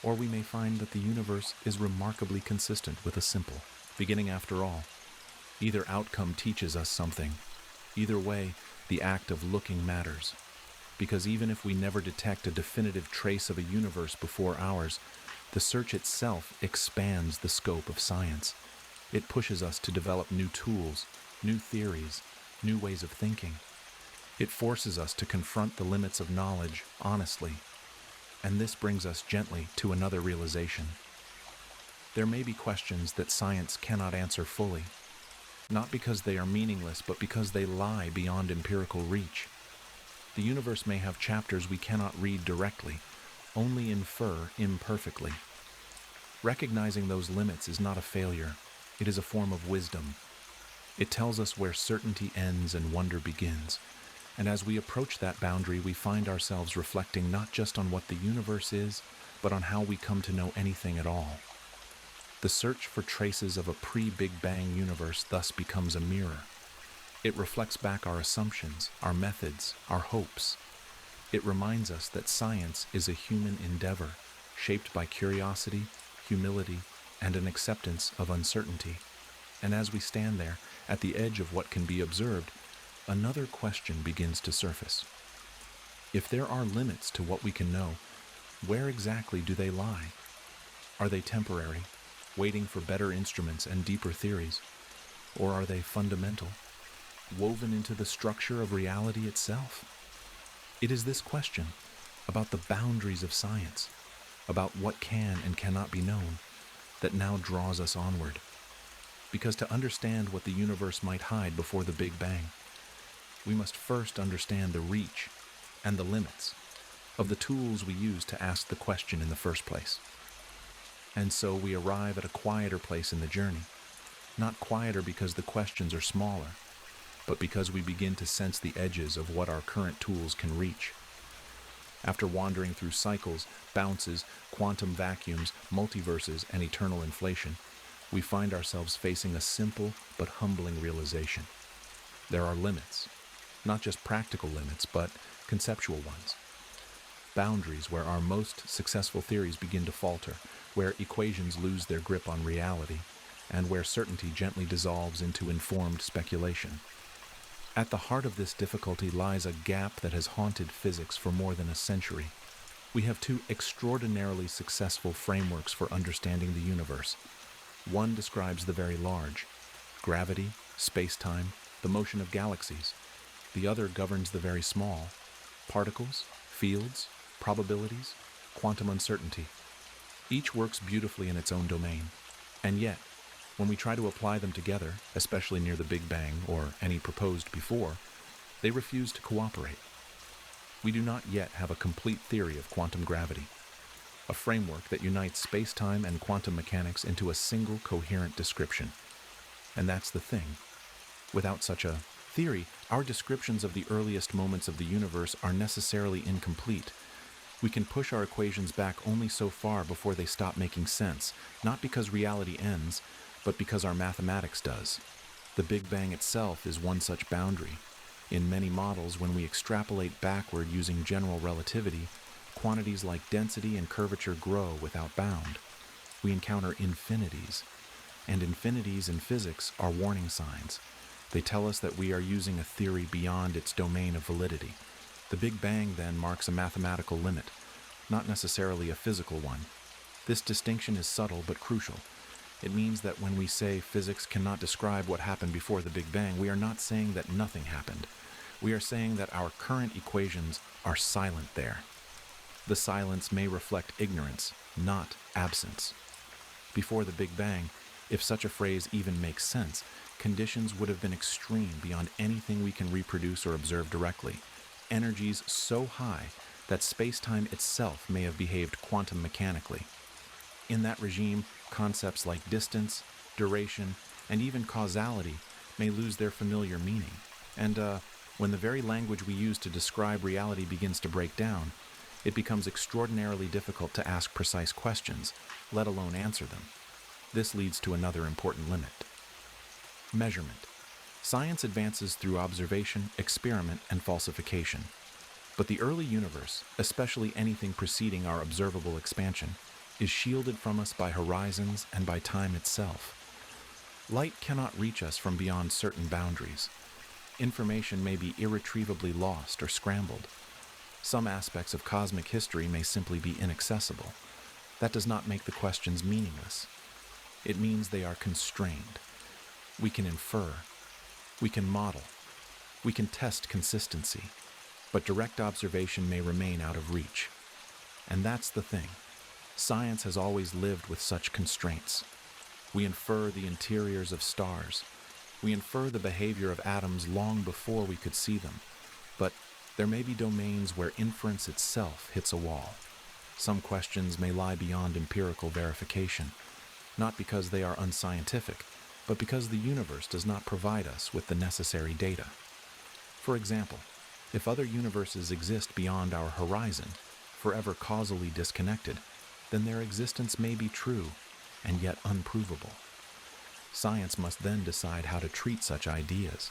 or we may find that the universe is remarkably consistent with a simple beginning after all. Either outcome teaches us something. Either way, the act of looking matters, because even if we never detect a definitive trace of a universe before ours, the search itself expands the scope of science. It pushes us to develop new tools, new theories, new ways of thinking. It forces us to confront the limits of knowledge honestly. And this brings us gently to another realization. There may be questions that science cannot answer fully, not because they are meaningless, but because they lie beyond empirical reach. The universe may have chapters we cannot read directly, only infer imperfectly. Recognizing those limits is not a failure, it is a form of wisdom. It tells us where certainty ends and wonder begins. And as we approach that boundary, we find ourselves reflecting not just on what the universe is, but on how we come to know anything at all. The search for traces of a pre-Big Bang universe thus becomes a mirror. It reflects back our assumptions, our methods, our hopes. It reminds us that science is a human endeavor, shaped by curiosity, humility, and an acceptance of uncertainty. And as we stand there, at the edge of what can be observed, another question begins to surface. If there are limits to what we can know, where exactly do they lie? Are they temporary, waiting for better instruments and deeper theories? Or are they fundamental, woven into the structure of reality itself? It is this question, about the boundaries of science, about what can and cannot be known, that now draws us onward. Because to understand what the universe might hide before the Big Bang, we must first understand the reach and the limits of the tools we use to ask the question in the first place. And so we arrive at a quieter place in the journey, not quieter because the questions are smaller, but because we begin to sense the edges of what our current tools can reach. After wandering through cycles, bounces, quantum vacuums, multiverses, and eternal inflation, we find ourselves facing a simple but humbling realization. There are limits, not just practical limits, but conceptual ones. Boundaries where our most successful theories begin to falter, where equations lose their grip on reality, and where certainty gently dissolves into informed speculation. At the heart of this difficulty lies a gap that has haunted physics for more than a century. We have two extraordinarily successful frameworks for understanding the universe. One describes the very large, gravity, space-time, the motion of galaxies. The other governs the very small, particles, fields, probabilities, quantum uncertainty. Each works beautifully in its own domain, and yet, when we try to apply them together, especially near the Big Bang or any proposed before, they refuse to cooperate. We do not yet have a complete theory of quantum gravity, a framework that unites space-time and quantum mechanics into a single coherent description. And that's the thing. Without such a theory, our descriptions of the earliest moments of the universe are necessarily incomplete. We can push our equations back only so far before they stop making sense, not because reality ends, but because our mathematics does. The Big Bang itself is one such boundary. In many models, when we extrapolate backward using general relativity, quantities like density and curvature grow without bound. We encounter infinities, and infinities in physics are warning signs. They tell us that we are using a theory beyond its domain of validity. The Big Bang, then, marks a mathematical limit, not necessarily a physical one. This distinction is subtle but crucial. It means that when we say physics cannot describe what happened before the Big Bang, we are not saying that nothing happened. We are saying that our current equations are silent there. The silence may reflect ignorance, not absence. Before the Big Bang, if such a phrase even makes sense, conditions would have been extreme beyond anything we can reproduce or observe directly. Energies so high that space-time itself may have behaved quantum mechanically. In that regime, concepts like distance, duration, and even causality may lose their familiar meaning. And When the very language we use to describe reality begins to break down, it becomes extraordinarily difficult to ask precise questions, let alone answer them. This leads to another important limit: measurement. Science advances through observation, experiment, and falsification. But the early universe, especially anything preceding our observable expansion, is shielded from us by horizons and by time itself. Light cannot reach us from beyond certain boundaries. Information may be irretrievably lost or scrambled. Some aspects of cosmic history may simply be inaccessible. That does not make the questions meaningless. It means they are constrained. We can infer. We can model. We can test consistency. But direct observation may remain out of reach. And that's the thing. Science has always lived with such constraints. We infer the interiors of stars. We infer the behavior of atoms long before we could see them. But there may be domains where inference itself hits a wall. Some questions may lie beyond empirical verification, not because they are unscientific, but because the universe does not provide us with the necessary data. For example, if other universes exist beyond our horizon, forever causally disconnected, then their existence may be true and yet unprovable. Science must then decide how to treat such ideas,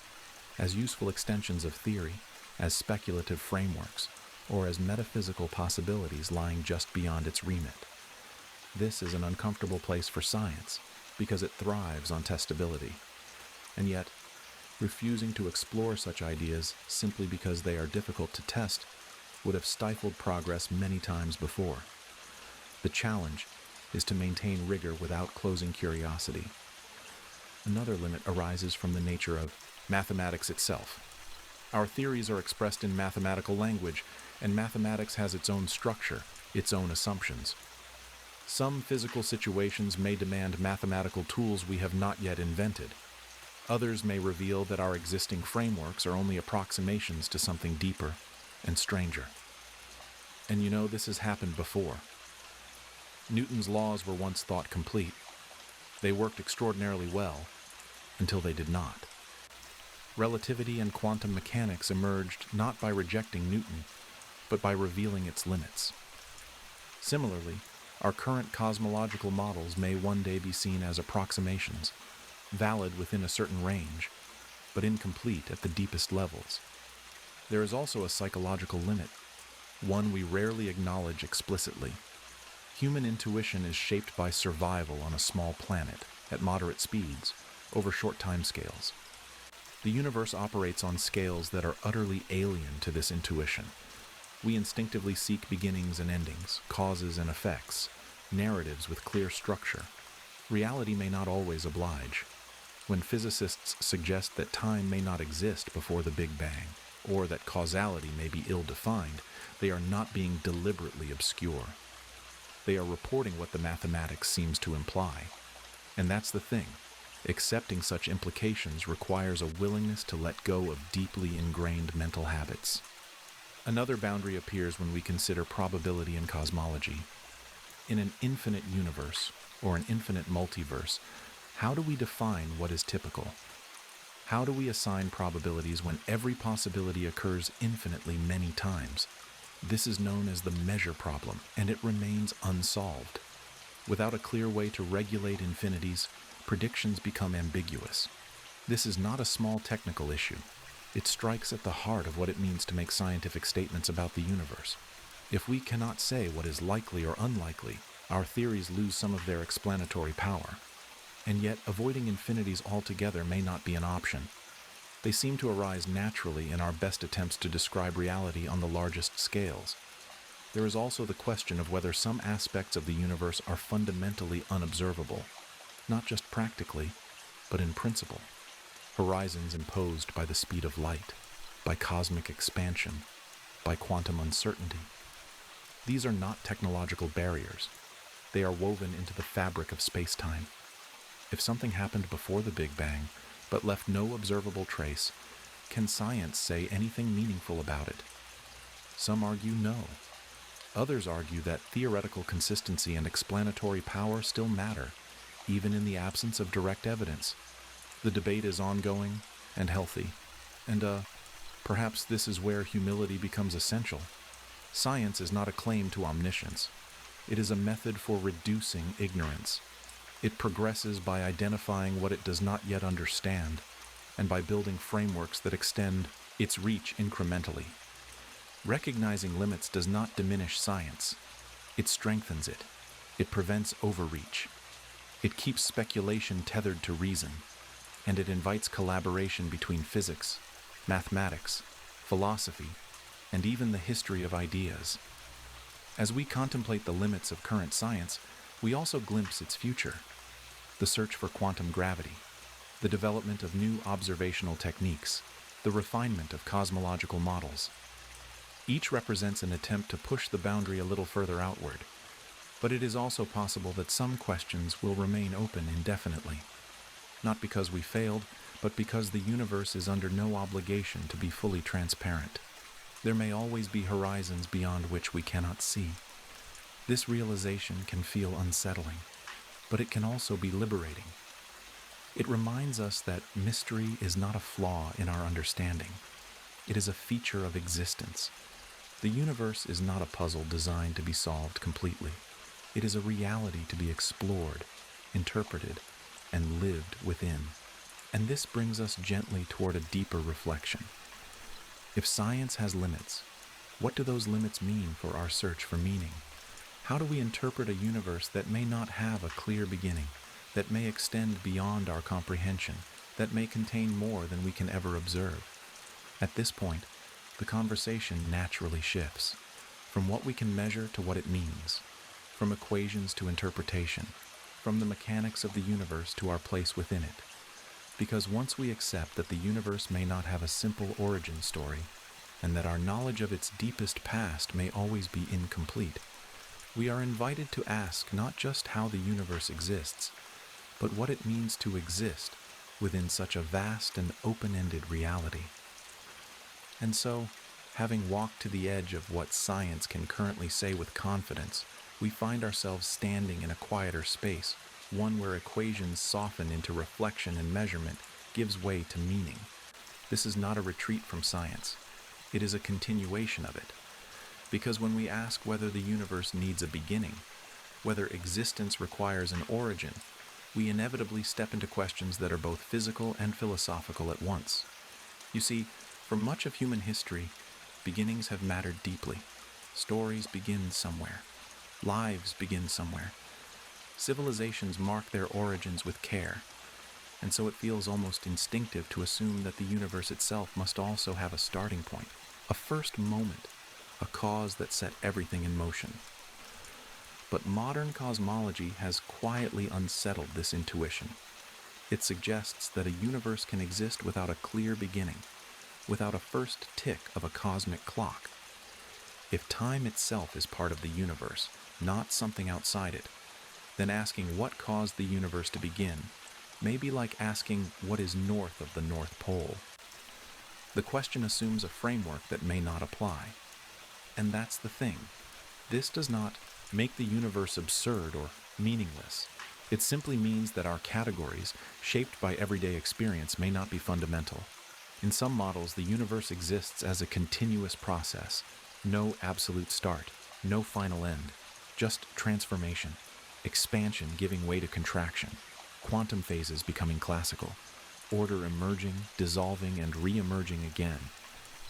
as useful extensions of theory, as speculative frameworks, or as metaphysical possibilities lying just beyond its remit. This is an uncomfortable place for science, because it thrives on testability. And yet, refusing to explore such ideas simply because they are difficult to test would have stifled progress many times before. The challenge is to maintain rigor without closing curiosity. Another limit arises from the nature of mathematics itself. Our theories are expressed in mathematical language, and mathematics has its own structure, its own assumptions. Some physical situations may demand mathematical tools we have not yet invented. Others may reveal that our existing frameworks are only approximations to something deeper and stranger. And this has happened before. Newton's laws were once thought complete. They worked extraordinarily well, until they did not. Relativity and quantum mechanics emerged not by rejecting Newton, but by revealing its limits. Similarly, our current cosmological models may one day be seen as approximations, valid within a certain range, but incomplete at the deepest levels. There is also a psychological limit, one we rarely acknowledge explicitly. Human intuition is shaped by survival on a small planet, at moderate speeds, over short timescales. The universe operates on scales that are utterly alien to this intuition. We instinctively seek beginnings and endings, causes and effects, narratives with clear structure. Reality may not always oblige. When physicists suggest that time may not exist before the Big Bang, or that causality may be ill-defined, they are not being deliberately obscure. They are reporting what the mathematics seems to imply. And that's the thing. Accepting such implications requires a willingness to let go of deeply ingrained mental habits. Another boundary appears when we consider probability in cosmology. In an infinite universe, or an infinite multiverse, how do we define what is typical? How do we assign probabilities when every possibility occurs infinitely many times? This is known as the measure problem, and it remains unsolved. Without a clear way to regulate infinities, predictions become ambiguous. This is not a small technical issue. It strikes at the heart of what it means to make scientific statements about the universe. If we cannot say what is likely or unlikely, our theories lose some of their explanatory power. And yet, avoiding infinities altogether may not be an option. They seem to arise naturally in our best attempts to describe reality on the largest scales. There is also the question of whether some aspects of the universe are fundamentally unobservable, not just practically, but in principle. Horizons imposed by the speed of light, by cosmic expansion, by quantum uncertainty. These are not technological barriers. They are woven into the fabric of space-time. If something happened before the Big Bang, but left no observable trace, can science say anything meaningful about it? Some argue no. Others argue that theoretical consistency and explanatory power still matter, even in the absence of direct evidence. The debate is ongoing and healthy, and Perhaps this is where humility becomes essential. Science is not a claim to omniscience. It is a method for reducing ignorance. It progresses by identifying what it does not yet understand, and by building frameworks that extend its reach incrementally. Recognizing limits does not diminish science. It strengthens it. It prevents overreach. It keeps speculation tethered to reason, and it invites collaboration between physics, mathematics, philosophy, and even the history of ideas. As we contemplate the limits of current science, we also glimpse its future: the search for quantum gravity, the development of new observational techniques, the refinement of cosmological models. Each represents an attempt to push the boundary a little further outward, but it is also possible that some questions will remain open indefinitely. Not because we failed, but because the universe is under no obligation to be fully transparent. There may always be horizons beyond which we cannot see. This realization can feel unsettling, but it can also be liberating. It reminds us that mystery is not a flaw in our understanding. It is a feature of existence. The universe is not a puzzle designed to be solved completely. It is a reality to be explored, interpreted, and lived within. And this brings us gently toward a deeper reflection. If science has limits, what do those limits mean for our search for meaning? How do we interpret a universe that may not have a clear beginning, that may extend beyond our comprehension, that may contain more than we can ever observe? At this point, the conversation naturally shifts, from what we can measure to what it means, from equations to interpretation, from the mechanics of the universe to our place within it. Because once we accept that the universe may not have a simple origin story, and that our knowledge of its deepest past may always be incomplete, we are invited to ask not just how the universe exists, but what it means to exist within such a vast and open-ended reality. And so, having walked to the edge of what science can currently say with confidence, we find ourselves standing in a quieter space, one where equations soften into reflection and measurement gives way to meaning. This is not a retreat from science. It is a continuation of it. Because when we ask whether the universe needs a beginning, whether existence requires an origin, we inevitably step into questions that are both physical and philosophical at once. You see, for much of human history, beginnings have mattered deeply. Stories begin somewhere. Lives begin somewhere. Civilizations mark their origins with care, and so it feels almost instinctive to assume that the universe itself must also have a starting point, a first moment, a cause that set everything in motion. But modern cosmology has quietly unsettled this intuition. It suggests that a universe can exist without a clear beginning, without a first tick of a cosmic clock. If time itself is part of the universe, not something outside it, then asking what caused the universe to begin may be like asking what is north of the North Pole. The question assumes a framework that may not apply. And that's the thing. This does not make the universe absurd or meaningless. It simply means that our categories, shaped by everyday experience, may not be fundamental. In some models, the universe exists as a continuous process. No absolute start, no final end, just transformation, expansion giving way to contraction, quantum phases becoming classical, order emerging, dissolving, and re-emerging again.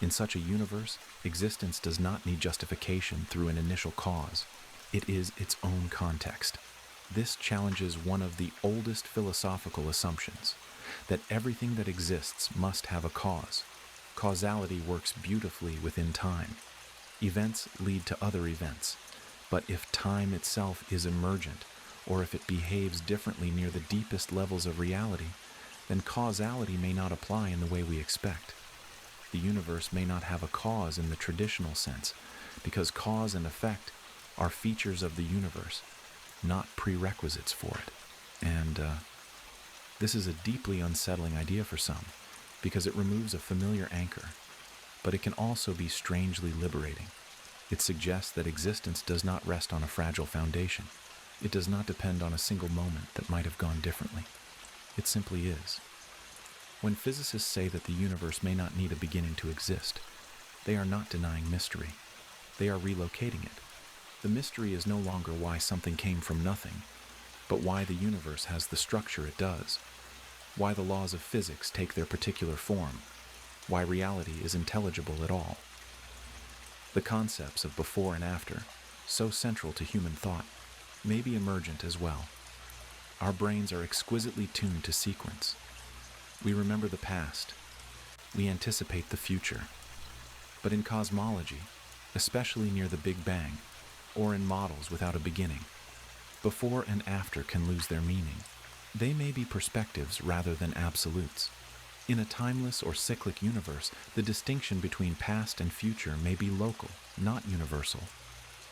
In such a universe, existence does not need justification through an initial cause. It is its own context. This challenges one of the oldest philosophical assumptions, that everything that exists must have a cause. Causality works beautifully within time. Events lead to other events. But if time itself is emergent, or if it behaves differently near the deepest levels of reality, then causality may not apply in the way we expect. The universe may not have a cause in the traditional sense, because cause and effect are features of the universe, not prerequisites for it. And this is a deeply unsettling idea for some, because it removes a familiar anchor, but it can also be strangely liberating. It suggests that existence does not rest on a fragile foundation. It does not depend on a single moment that might have gone differently. It simply is. When physicists say that the universe may not need a beginning to exist, they are not denying mystery. They are relocating it. The mystery is no longer why something came from nothing, but why the universe has the structure it does, why the laws of physics take their particular form, why reality is intelligible at all. The concepts of before and after, so central to human thought, may be emergent as well. Our brains are exquisitely tuned to sequence. We remember the past. We anticipate the future. But in cosmology, especially near the Big Bang, or in models without a beginning, before and after can lose their meaning. They may be perspectives rather than absolutes. In a timeless or cyclic universe, the distinction between past and future may be local, not universal.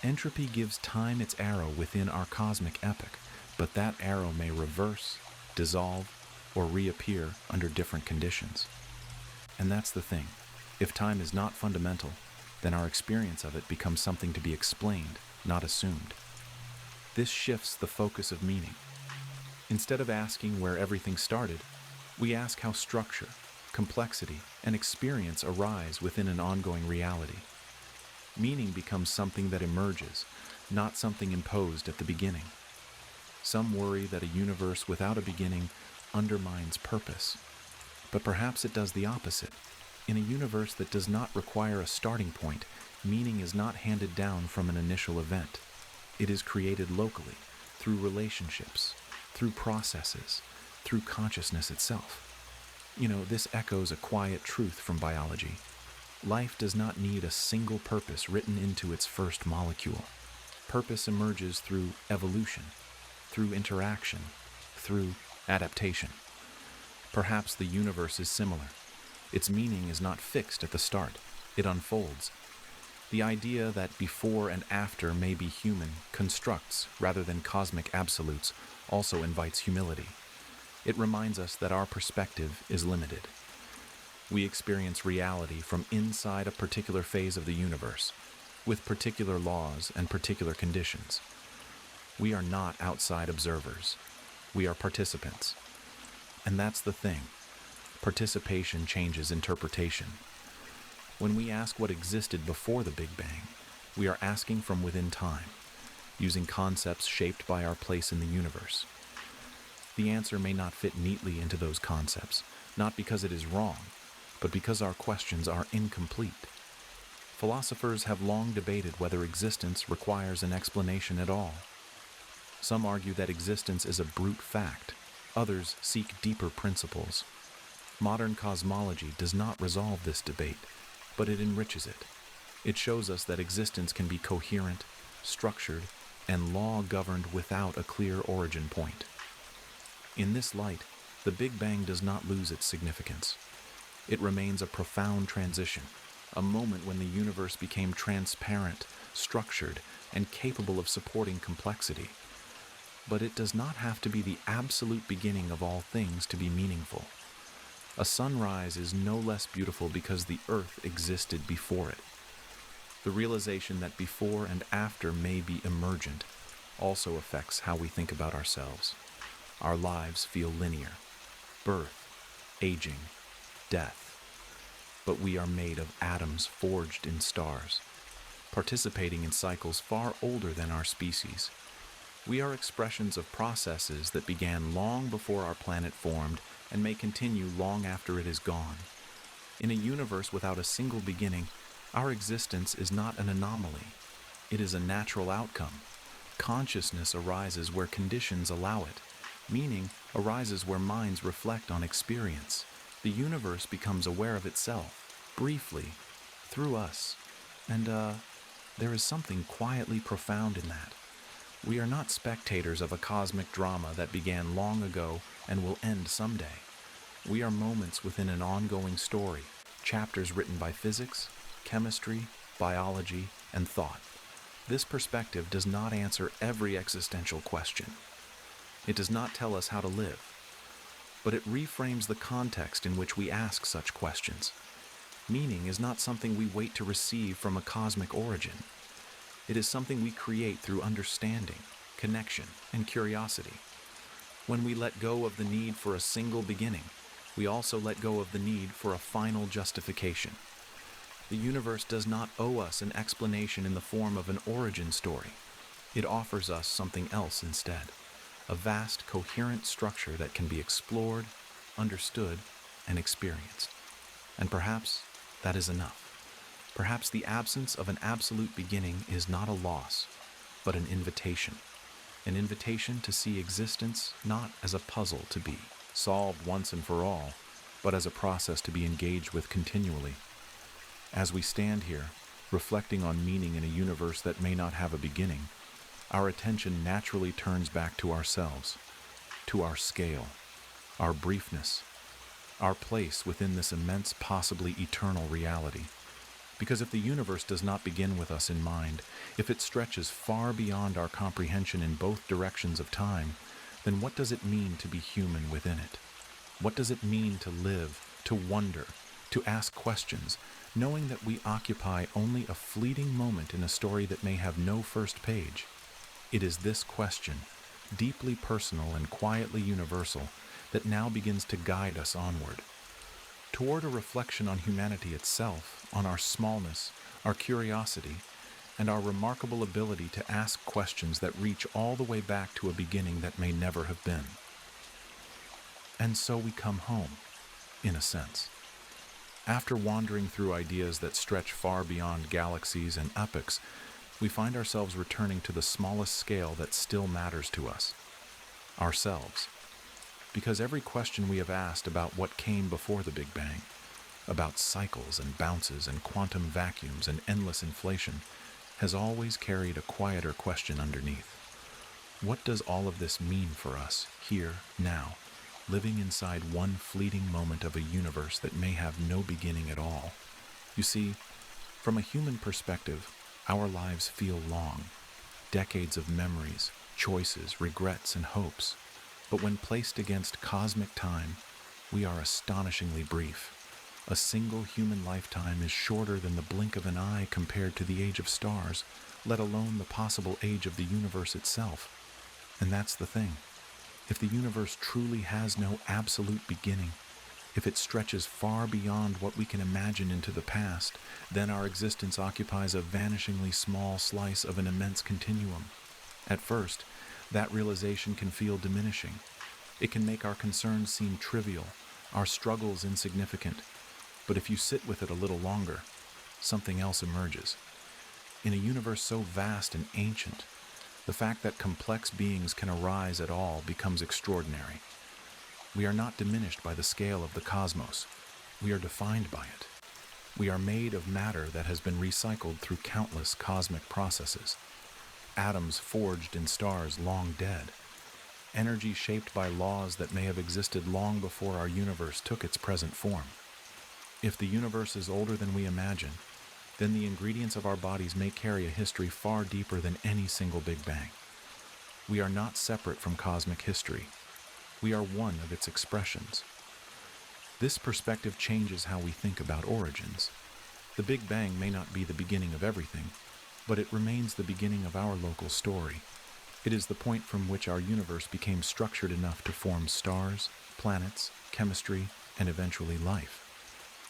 Entropy gives time its arrow within our cosmic epoch, but that arrow may reverse, dissolve, or reappear under different conditions. And that's the thing. If time is not fundamental, then our experience of it becomes something to be explained, not assumed. This shifts the focus of meaning. Instead of asking where everything started, we ask how structure, complexity, and experience arise within an ongoing reality. Meaning becomes something that emerges, not something imposed at the beginning. Some worry that a universe without a beginning undermines purpose. But perhaps it does the opposite. In a universe that does not require a starting point, meaning is not handed down from an initial event. It is created locally, through relationships, through processes, through consciousness itself. This echoes a quiet truth from biology. Life does not need a single purpose written into its first molecule. Purpose emerges through evolution, through interaction, through adaptation. Perhaps the universe is similar. Its meaning is not fixed at the start. It unfolds. The idea that before and after may be human constructs rather than cosmic absolutes also invites humility. It reminds us that our perspective is limited. We experience reality from inside a particular phase of the universe, with particular laws and particular conditions. We are not outside observers. We are participants. And that's the thing. Participation changes interpretation. When we ask what existed before the Big Bang, we are asking from within time, using concepts shaped by our place in the universe. The answer may not fit neatly into those concepts, not because it is wrong, but because our questions are incomplete. Philosophers have long debated whether existence requires an explanation at all. Some argue that existence is a brute fact. Others seek deeper principles. Modern cosmology does not resolve this debate, but it enriches it. It shows us that existence can be coherent, structured, and law-governed without a clear origin point. In this light, the Big Bang does not lose its significance. It remains a profound transition, a moment when the universe became transparent, structured, and capable of supporting complexity. But it does not have to be the absolute beginning of all things to be meaningful. A sunrise is no less beautiful because the earth existed before it. The realization that before and after may be emergent also affects how we think about ourselves. Our lives feel linear. Birth, aging, death. But we are made of atoms forged in stars, participating in cycles far older than our species. We are expressions of processes that began long before our planet formed and may continue long after it is gone. In a universe without a single beginning, our existence is not an anomaly. It is a natural outcome. Consciousness arises where conditions allow it. Meaning arises where minds reflect on experience. The universe becomes aware of itself, briefly, through us. And there is something quietly profound in that. We are not spectators of a cosmic drama that began long ago and will end someday. We are moments within an ongoing story, chapters written by physics, chemistry, biology, and thought. This perspective does not answer every existential question. It does not tell us how to live, but it reframes the context in which we ask such questions. Meaning is not something we wait to receive from a cosmic origin. It is something we create through understanding, connection, and curiosity. When we let go of the need for a single beginning, We also let go of the need for a final justification. The universe does not owe us an explanation in the form of an origin story. It offers us something else instead, a vast, coherent structure that can be explored, understood, and experienced. And perhaps that is enough. Perhaps the absence of an absolute beginning is not a loss, but an invitation to see existence not as a puzzle to be solved once and for all, but as a process to be engaged with continually. As we stand here, reflecting on meaning in a universe that may not have a beginning, our attention naturally turns back to ourselves, to our scale, our briefness, our place within this immense, possibly eternal reality. Because if the universe does not begin with us in mind, if it stretches far beyond our comprehension in both directions of time, then what does it mean to be human within it? What does it mean to live, to wonder, to ask questions, knowing that we occupy only a fleeting moment in a story that may have no first page? It is this question, deeply personal and quietly universal, that now begins to guide us onward, toward a reflection on humanity itself, on our smallness, our curiosity, and our remarkable ability to ask questions that reach all the way back to a beginning that may never have been. And so we come home, in a sense. After wandering through ideas that stretch far beyond galaxies and epochs, we find ourselves returning to the smallest scale that still matters to us, ourselves. Because every question we have asked about what came before the Big Bang, about cycles and bounces and quantum vacuums and endless inflation, has always carried a quieter question underneath. What does all of this mean for us, here, now, living inside one fleeting moment of a universe that may have no beginning at all? You see, from a human perspective, our lives feel long, decades of memories, choices, regrets, and hopes. But when placed against cosmic time, we are astonishingly brief. A single human lifetime is shorter than the blink of an eye compared to the age of stars, let alone the possible age of the universe itself. And that's the thing. If the universe truly has no absolute beginning, if it stretches far beyond what we can imagine into the past, then our existence occupies a vanishingly small slice of an immense continuum. At first, that realization can feel diminishing. It can make our concerns seem trivial, our struggles insignificant. But if you sit with it a little longer, something else emerges. In a universe so vast and ancient, the fact that complex beings can arise at all becomes extraordinary. We are not diminished by the scale of the cosmos. We are defined by it. We are made of matter that has been recycled through countless cosmic processes. Atoms forged in stars long dead. Energy shaped by laws that may have existed long before our universe took its present form. If the universe is older than we imagine, then the ingredients of our bodies may carry a history far deeper than any single Big Bang. We are not separate from cosmic history. We are one of its expressions. This perspective changes how we think about origins. The Big Bang may not be the beginning of everything, but it remains the beginning of our local story. It is the point from which our universe became structured enough to form stars, planets, chemistry, and eventually life.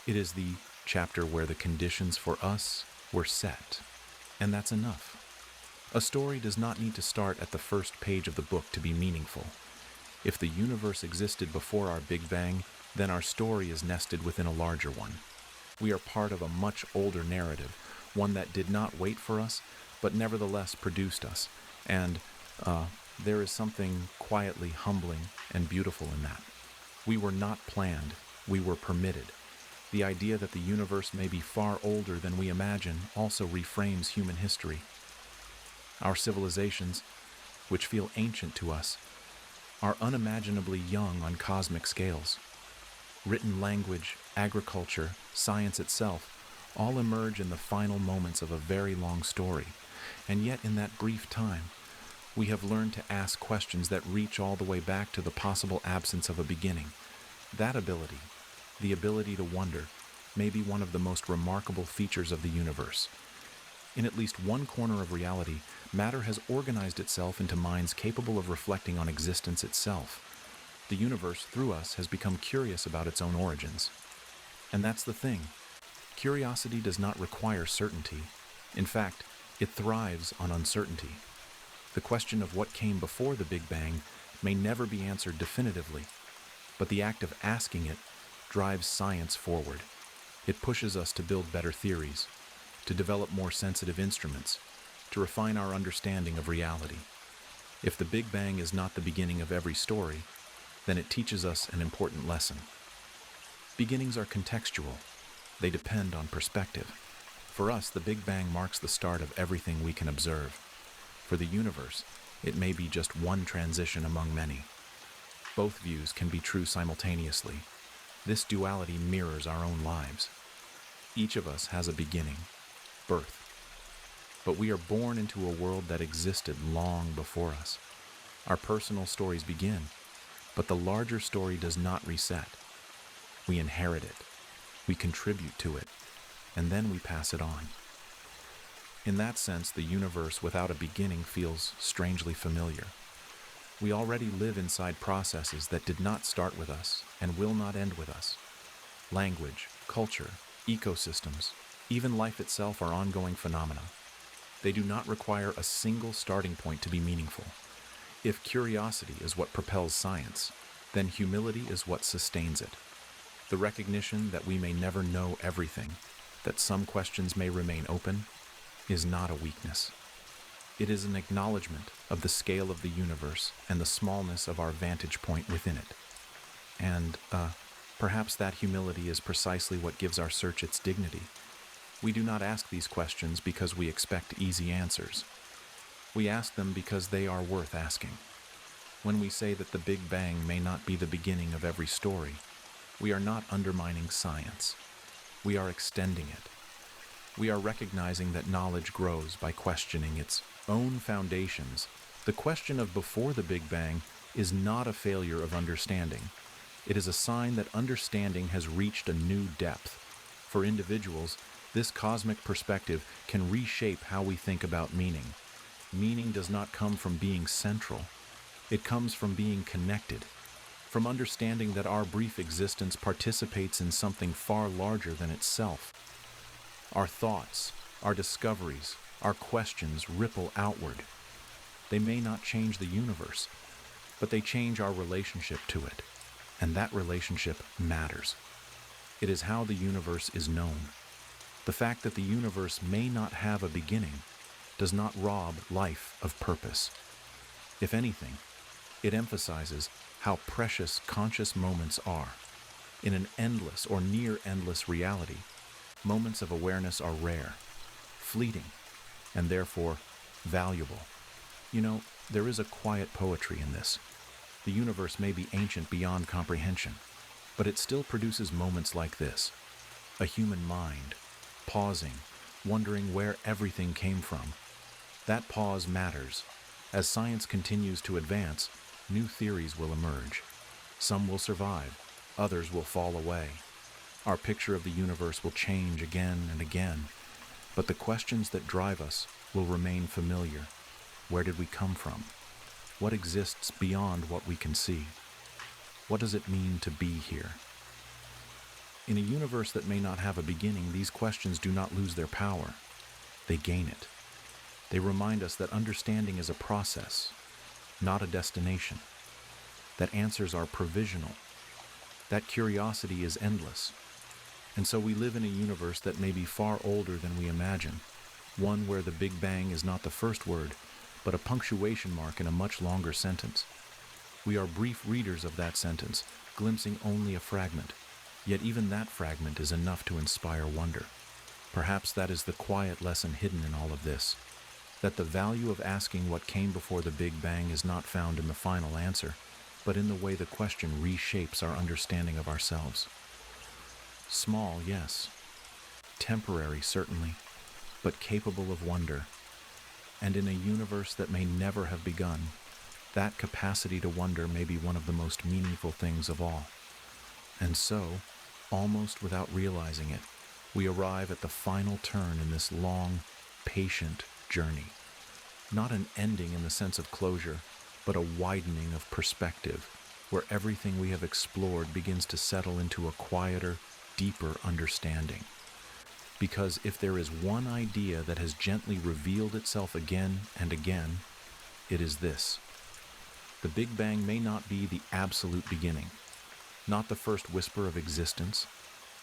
It is the chapter where the conditions for us were set, and that's enough. A story does not need to start at the first page of the book to be meaningful. If the universe existed before our Big Bang, then our story is nested within a larger one. We are part of a much older narrative, one that did not wait for us, but nevertheless produced us. And there is something quietly humbling and beautiful in that. We were not planned, we were permitted. The idea that the universe may be far older than we imagine also reframes human history. Our civilizations, which feel ancient to us, are unimaginably young on cosmic scales. Written language, agriculture, science itself all emerge in the final moments of a very long story, and yet in that brief time, we have learned to ask questions that reach all the way back to the possible absence of a beginning. That ability, the ability to wonder, may be one of the most remarkable features of the universe. In at least one corner of reality, matter has organized itself into minds capable of reflecting on existence itself. The universe, through us, has become curious about its own origins. And that's the thing. Curiosity does not require certainty. In fact, it thrives on uncertainty. The question of what came before the Big Bang may never be answered definitively, but the act of asking it drives science forward. It pushes us to build better theories, to develop more sensitive instruments, to refine our understanding of reality. If the Big Bang is not the beginning of every story, then it teaches us an important lesson. Beginnings are contextual. They depend on perspective. For us, the Big Bang marks the start of everything we can observe. For the universe, it may be just one transition among many. Both views can be true simultaneously. This duality mirrors our own lives. Each of us has a beginning, birth. But we are born into a world that existed long before us. Our personal stories begin, but the larger story does not reset. We inherit it, we contribute to it, and then we pass it on. In that sense, the universe without a beginning feels strangely familiar. We already live inside processes that did not start with us and will not end with us. Language, culture, ecosystems, even life itself are ongoing phenomena. They do not require a single starting point to be meaningful. If curiosity is what propels science, then humility is what sustains it. The recognition that we may never know everything, that some questions may remain open, is not a weakness. It is an acknowledgement of the scale of the universe and the smallness of our vantage point within it. And, perhaps that humility is precisely what gives our search its dignity. We do not ask these questions because we expect easy answers. We ask them because they are worth asking. When we say that the Big Bang may not be the beginning of every story, we are not undermining science. We are extending it. We are recognizing that knowledge grows by questioning its own foundations. The question of before the Big Bang is not a failure of understanding. It is a sign that understanding has reached a new depth. For individuals, this cosmic perspective can reshape how we think about meaning. Meaning does not come from being central. It comes from being connected, from understanding that our brief existence participates in something far larger than itself. Our thoughts, our discoveries, our questions ripple outward. They may not change the universe, but they change our relationship to it, and that relationship matters. It is how the universe is known. The fact that the universe may not have a beginning does not rob life of purpose. If anything, it emphasizes how precious conscious moments are. In an endless or near endless reality, moments of awareness are rare, fleeting, and therefore valuable. There is a quiet poetry in this. The universe may be ancient beyond comprehension, but it still produces moments like this. A human mind, pausing, wondering where everything came from. That pause matters. As science continues to advance, new theories will emerge. Some will survive, others will fall away. Our picture of the universe will change again and again, but the questions that drive us will remain familiar. Where did we come from? What exists beyond what we can see? What does it mean to be here? In a universe that may not have a beginning, these questions do not lose their power. They gain it. They remind us that understanding is a process, not a destination. That answers are provisional. That curiosity is endless. And so we live in a universe that may be far older than we imagine, one where the Big Bang is not the first word, but a punctuation mark in a much longer sentence. We are brief readers of that sentence, glimpsing only a fragment. Yet even that fragment is enough to inspire wonder. Perhaps that is the quiet lesson hidden in all of this, that the value of asking what came before the Big Bang is not found in the final answer, but in the way the question reshapes our understanding of ourselves. Small, yes. Temporary, certainly, but capable of wonder. And in a universe that may never have begun, that capacity to wonder may be one of the most meaningful things of all. And so, almost without realizing it, we arrive at the final turn in this long, patient journey. Not an ending in the sense of closure, but a widening of perspective, where everything we have explored begins to settle into a quieter, deeper understanding. Because if there is one idea that has gently revealed itself again and again, it is this. The Big Bang may not be the absolute beginning, not the first whisper of existence,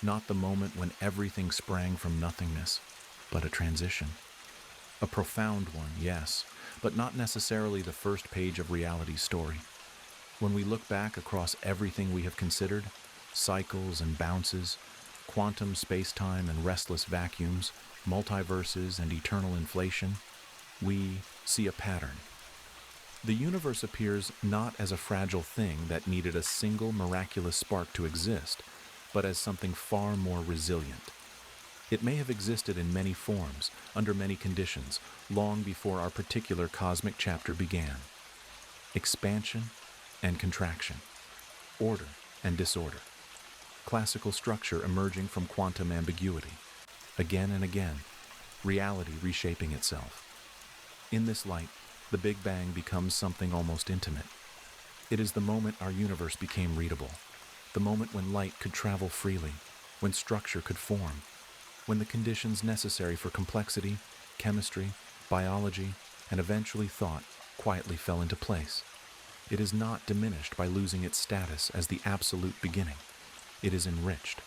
not the moment when everything sprang from nothingness, but a transition. A profound one, yes, but not necessarily the first page of reality's story. When we look back across everything we have considered, cycles and bounces, quantum space-time and restless vacuums, multiverses and eternal inflation, we see a pattern. The universe appears not as a fragile thing that needed a single miraculous spark to exist, but as something far more resilient. It may have existed in many forms, under many conditions, long before our particular cosmic chapter began. Expansion and contraction, order and disorder, classical structure emerging from quantum ambiguity. Again and again, reality reshaping itself. In this light, the Big Bang becomes something almost intimate. It is the moment our universe became readable, the moment when light could travel freely, when structure could form, when the conditions necessary for complexity, chemistry, biology, and eventually thought quietly fell into place. It is not diminished by losing its status as the absolute beginning. It is enriched.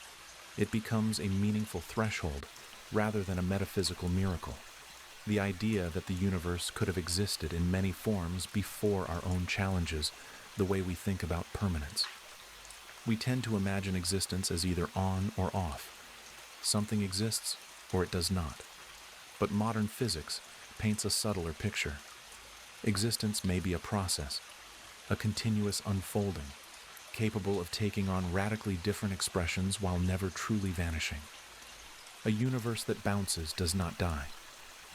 It becomes a meaningful threshold rather than a metaphysical miracle. The idea that the universe could have existed in many forms before our own challenges, the way we think about permanence. We tend to imagine existence as either on or off. Something exists or it does not. But modern physics paints a subtler picture. Existence may be a process, a continuous unfolding, capable of taking on radically different expressions while never truly vanishing. A universe that bounces does not die.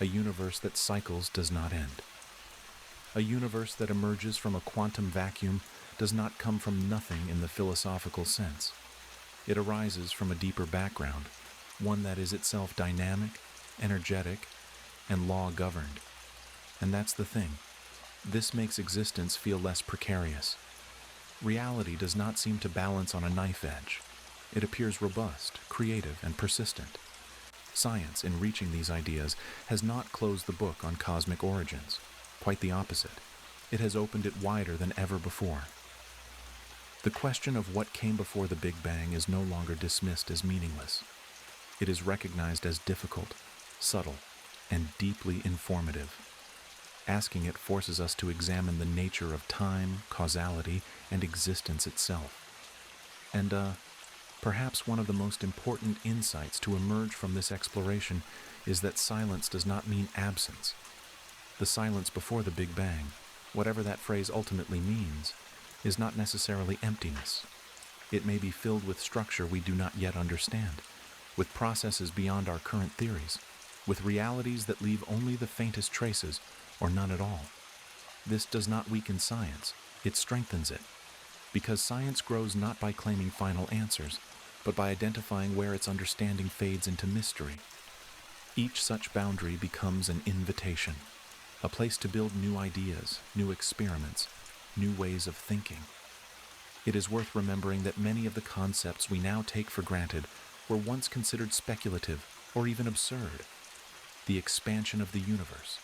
A universe that cycles does not end. A universe that emerges from a quantum vacuum does not come from nothing in the philosophical sense. It arises from a deeper background, one that is itself dynamic, energetic, and law-governed. And that's the thing. This makes existence feel less precarious. Reality does not seem to balance on a knife edge. It appears robust, creative, and persistent. Science, in reaching these ideas, has not closed the book on cosmic origins. Quite the opposite. It has opened it wider than ever before. The question of what came before the Big Bang is no longer dismissed as meaningless. It is recognized as difficult, subtle, and deeply informative. Asking it forces us to examine the nature of time, causality, and existence itself. And, perhaps one of the most important insights to emerge from this exploration is that silence does not mean absence. The silence before the Big Bang, whatever that phrase ultimately means, is not necessarily emptiness. It may be filled with structure we do not yet understand, with processes beyond our current theories, with realities that leave only the faintest traces or none at all. This does not weaken science, it strengthens it, because science grows not by claiming final answers, but by identifying where its understanding fades into mystery. Each such boundary becomes an invitation, a place to build new ideas, new experiments, new ways of thinking. It is worth remembering that many of the concepts we now take for granted were once considered speculative or even absurd. The expansion of the universe,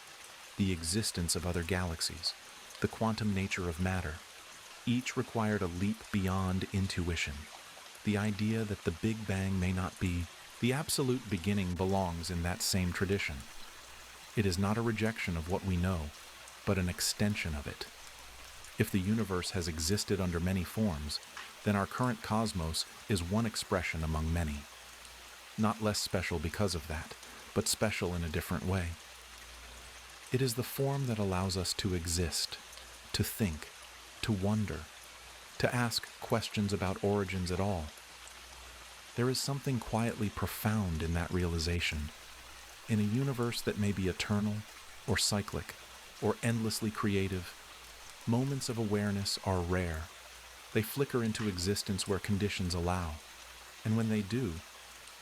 the existence of other galaxies, the quantum nature of matter, each required a leap beyond intuition. The idea that the Big Bang may not be the absolute beginning belongs in that same tradition. It is not a rejection of what we know, but an extension of it. If the universe has existed under many forms, then our current cosmos is one expression among many. Not less special because of that, but special in a different way. It is the form that allows us to exist, to think, to wonder, to ask questions about origins at all. There is something quietly profound in that realization. In a universe that may be eternal, or cyclic, or endlessly creative, moments of awareness are rare. They flicker into existence where conditions allow, and when they do,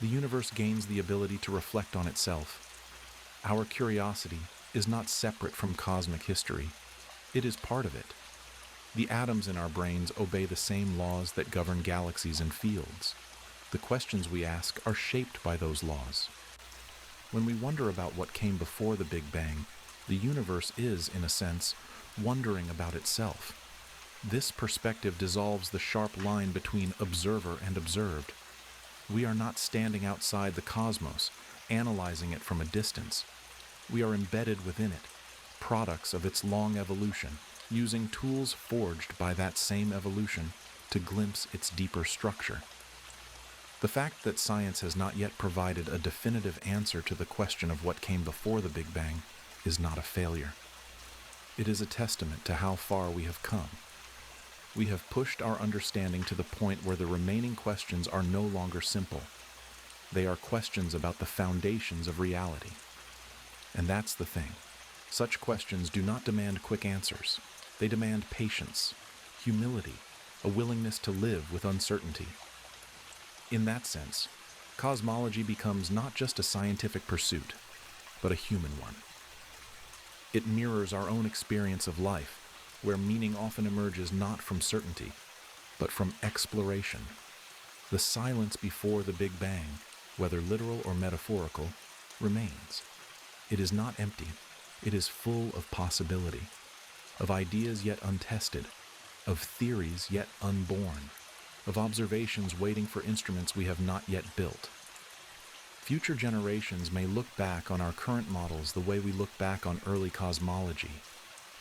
the universe gains the ability to reflect on itself. Our curiosity is not separate from cosmic history. It is part of it. The atoms in our brains obey the same laws that govern galaxies and fields. The questions we ask are shaped by those laws. When we wonder about what came before the Big Bang, the universe is, in a sense, wondering about itself. This perspective dissolves the sharp line between observer and observed. We are not standing outside the cosmos, analyzing it from a distance. We are embedded within it, products of its long evolution, using tools forged by that same evolution to glimpse its deeper structure. The fact that science has not yet provided a definitive answer to the question of what came before the Big Bang is not a failure. It is a testament to how far we have come. We have pushed our understanding to the point where the remaining questions are no longer simple. They are questions about the foundations of reality. And that's the thing. Such questions do not demand quick answers. They demand patience, humility, a willingness to live with uncertainty. In that sense, cosmology becomes not just a scientific pursuit, but a human one. It mirrors our own experience of life, where meaning often emerges not from certainty, but from exploration. The silence before the Big Bang, whether literal or metaphorical, remains. It is not empty. It is full of possibility, of ideas yet untested, of theories yet unborn, of observations waiting for instruments we have not yet built. Future generations may look back on our current models the way we look back on early cosmology,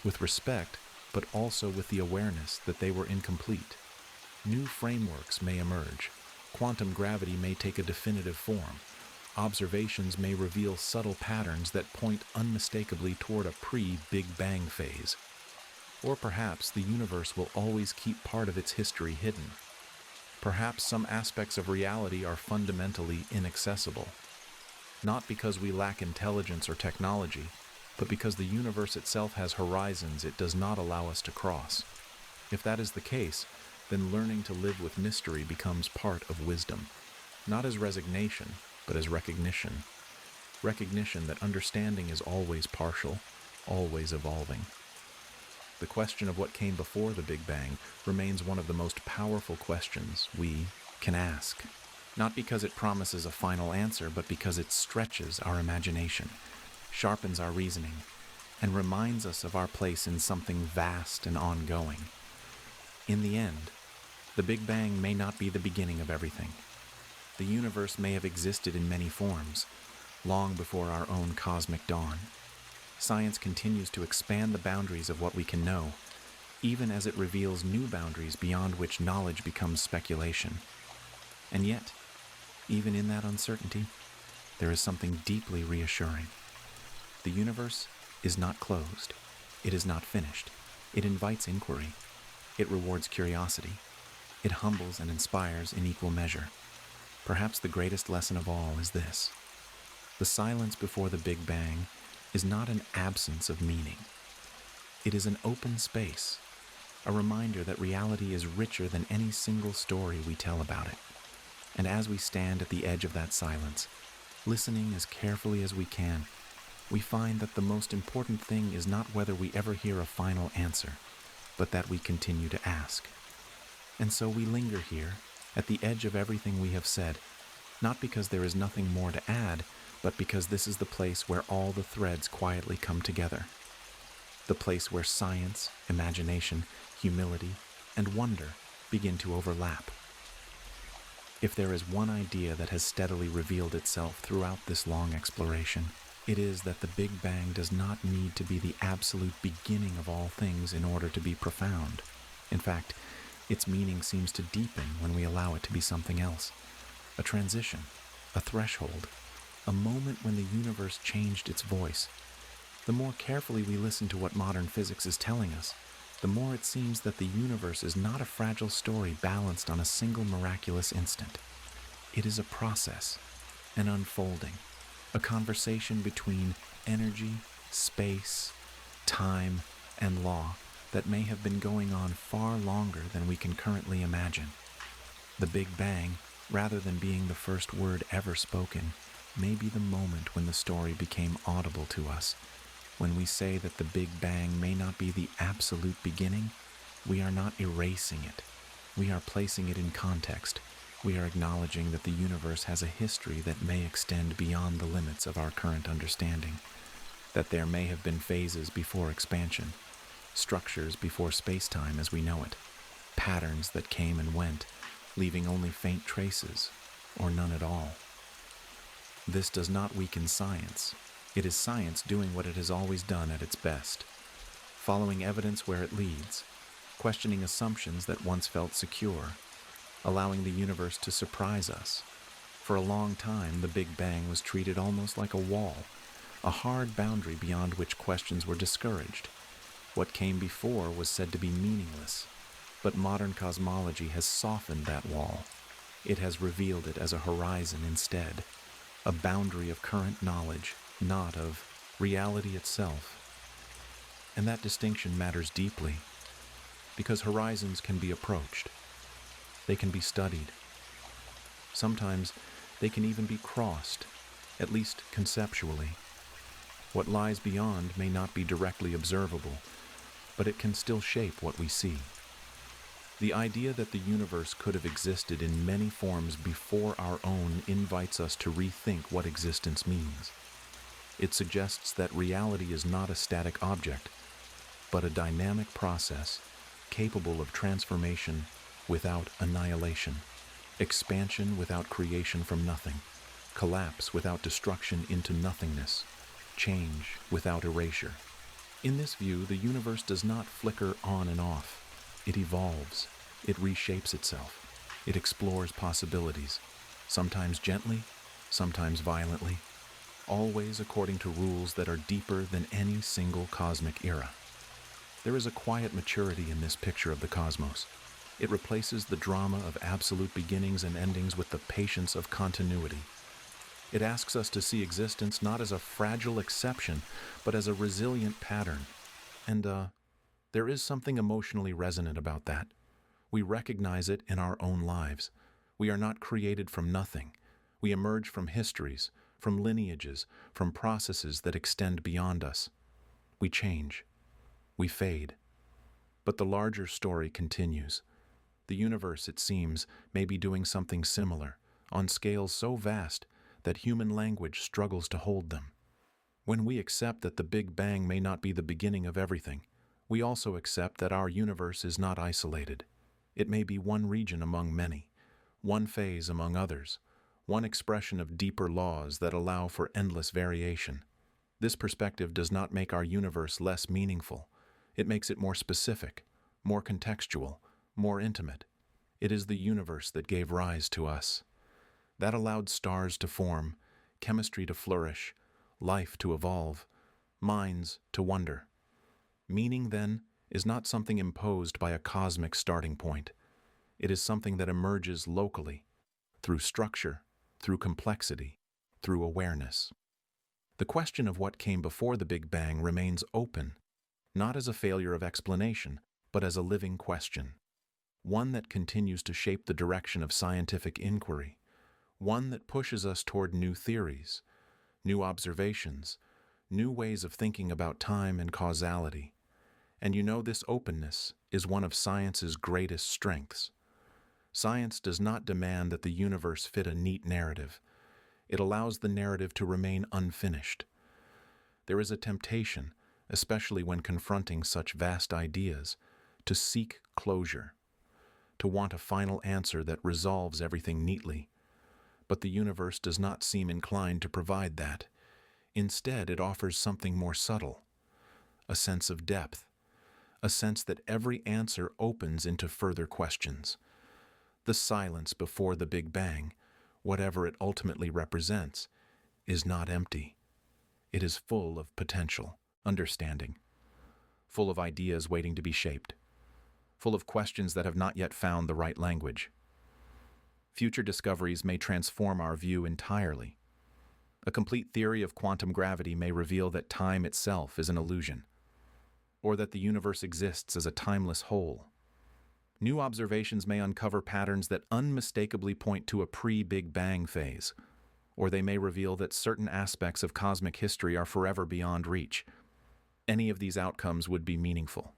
with respect, but also with the awareness that they were incomplete. New frameworks may emerge. Quantum gravity may take a definitive form. Observations may reveal subtle patterns that point unmistakably toward a pre-Big Bang phase. Or perhaps the universe will always keep part of its history hidden. Perhaps some aspects of reality are fundamentally inaccessible, not because we lack intelligence or technology, but because the universe itself has horizons it does not allow us to cross. If that is the case, then learning to live with mystery becomes part of wisdom, not as resignation, but as recognition. Recognition that understanding is always partial, always evolving. The question of what came before the Big Bang remains one of the most powerful questions we can ask, not because it promises a final answer, but because it stretches our imagination, sharpens our reasoning, and reminds us of our place in something vast and ongoing. In the end, the Big Bang may not be the beginning of everything. The universe may have existed in many forms, long before our own cosmic dawn. Science continues to expand the boundaries of what we can know, even as it reveals new boundaries beyond which knowledge becomes speculation. And yet, even in that uncertainty, there is something deeply reassuring. The universe is not closed. It is not finished. It invites inquiry. It rewards curiosity. It humbles and inspires in equal measure. Perhaps the greatest lesson of all is this: the silence before the Big Bang is not an absence of meaning. It is an open space, a reminder that reality is richer than any single story we tell about it. And as we stand at the edge of that silence, listening as carefully as we can, we find that the most important thing is not whether we ever hear a final answer, but that we continue to ask. And so we linger here, at the edge of everything we have said, not because there is nothing more to add, but because this is the place where all the threads quietly come together. The place where science, imagination, humility, and wonder begin to overlap. If there is one idea that has steadily revealed itself throughout this long exploration, it is that the Big Bang does not need to be the absolute beginning of all things in order to be profound. In fact, its meaning seems to deepen when we allow it to be something else. A transition, a threshold, a moment when the universe changed its voice. The more carefully we listen to what modern physics is telling us, the more it seems that the universe is not a fragile story balanced on a single miraculous instant. It is a process, an unfolding, a conversation between energy, space, time, and law that may have been going on far longer than we can currently imagine. The Big Bang, rather than being the first word ever spoken, may be the moment when the story became audible to us, when we say that the Big Bang may not be the absolute beginning, We are not erasing it. We are placing it in context. We are acknowledging that the universe has a history that may extend beyond the limits of our current understanding, that there may have been phases before expansion, structures before space-time as we know it, patterns that came and went, leaving only faint traces, or none at all. This does not weaken science. It is science doing what it has always done at its best, following evidence where it leads, questioning assumptions that once felt secure, allowing the universe to surprise us. For a long time, the Big Bang was treated almost like a wall, a hard boundary beyond which questions were discouraged. What came before was said to be meaningless, but modern cosmology has softened that wall. It has revealed it as a horizon instead, a boundary of current knowledge, not of reality itself. And that distinction matters deeply, because horizons can be approached. They can be studied. Sometimes they can even be crossed, at least conceptually. What lies beyond may not be directly observable, but it can still shape what we see. The idea that the universe could have existed in many forms before our own invites us to rethink what existence means. It suggests that reality is not a static object, but a dynamic process capable of transformation without annihilation, expansion without creation from nothing, collapse without destruction into nothingness, change without erasure. In this view, the universe does not flicker on and off. It evolves. It reshapes itself. It explores possibilities, sometimes gently, sometimes violently, always according to rules that are deeper than any single cosmic era. There is a quiet maturity in this picture of the cosmos. It replaces the drama of absolute beginnings and endings with the patience of continuity. It asks us to see existence not as a fragile exception, but as a resilient pattern. And, there is something emotionally resonant about that. We recognize it in our own lives. We are not created from nothing. We emerge from histories, from lineages, from processes that extend beyond us. We change. We fade. But the larger story continues. The universe, it seems, may be doing something similar, on scales so vast that human language struggles to hold them. When we accept that the Big Bang may not be the beginning of everything, we also accept that our universe is not isolated. It may be one region among many, one phase among others, one expression of deeper laws that allow for endless variation. This perspective does not make our universe less meaningful. It makes it more specific, more contextual, more intimate. It is the universe that gave rise to us. That allowed stars to form, chemistry to flourish, life to evolve, minds to wonder. Meaning, then, is not something imposed by a cosmic starting point. It is something that emerges locally, through structure, through complexity, through awareness. The question of what came before the Big Bang remains open, not as a failure of explanation, but as a living question. One that continues to shape the direction of scientific inquiry, one that pushes us toward new theories, new observations, new ways of thinking about time and causality. And you know, this openness is one of science's greatest strengths. Science does not demand that the universe fit a neat narrative. It allows the narrative to remain unfinished. There is a temptation, especially when confronting such vast ideas, to seek closure, to want a final answer that resolves everything neatly. But the universe does not seem inclined to provide that. Instead, it offers something more subtle, a sense of depth, a sense that every answer opens into further questions. The silence before the Big Bang, whatever it ultimately represents, is not empty. It is full of potential, understanding, full of ideas waiting to be shaped, full of questions that have not yet found the right language. Future discoveries may transform our view entirely. A complete theory of quantum gravity may reveal that time itself is an illusion, or that the universe exists as a timeless whole. New observations may uncover patterns that unmistakably point to a pre-Big Bang phase, or they may reveal that certain aspects of cosmic history are forever beyond reach. Any of these outcomes would be meaningful,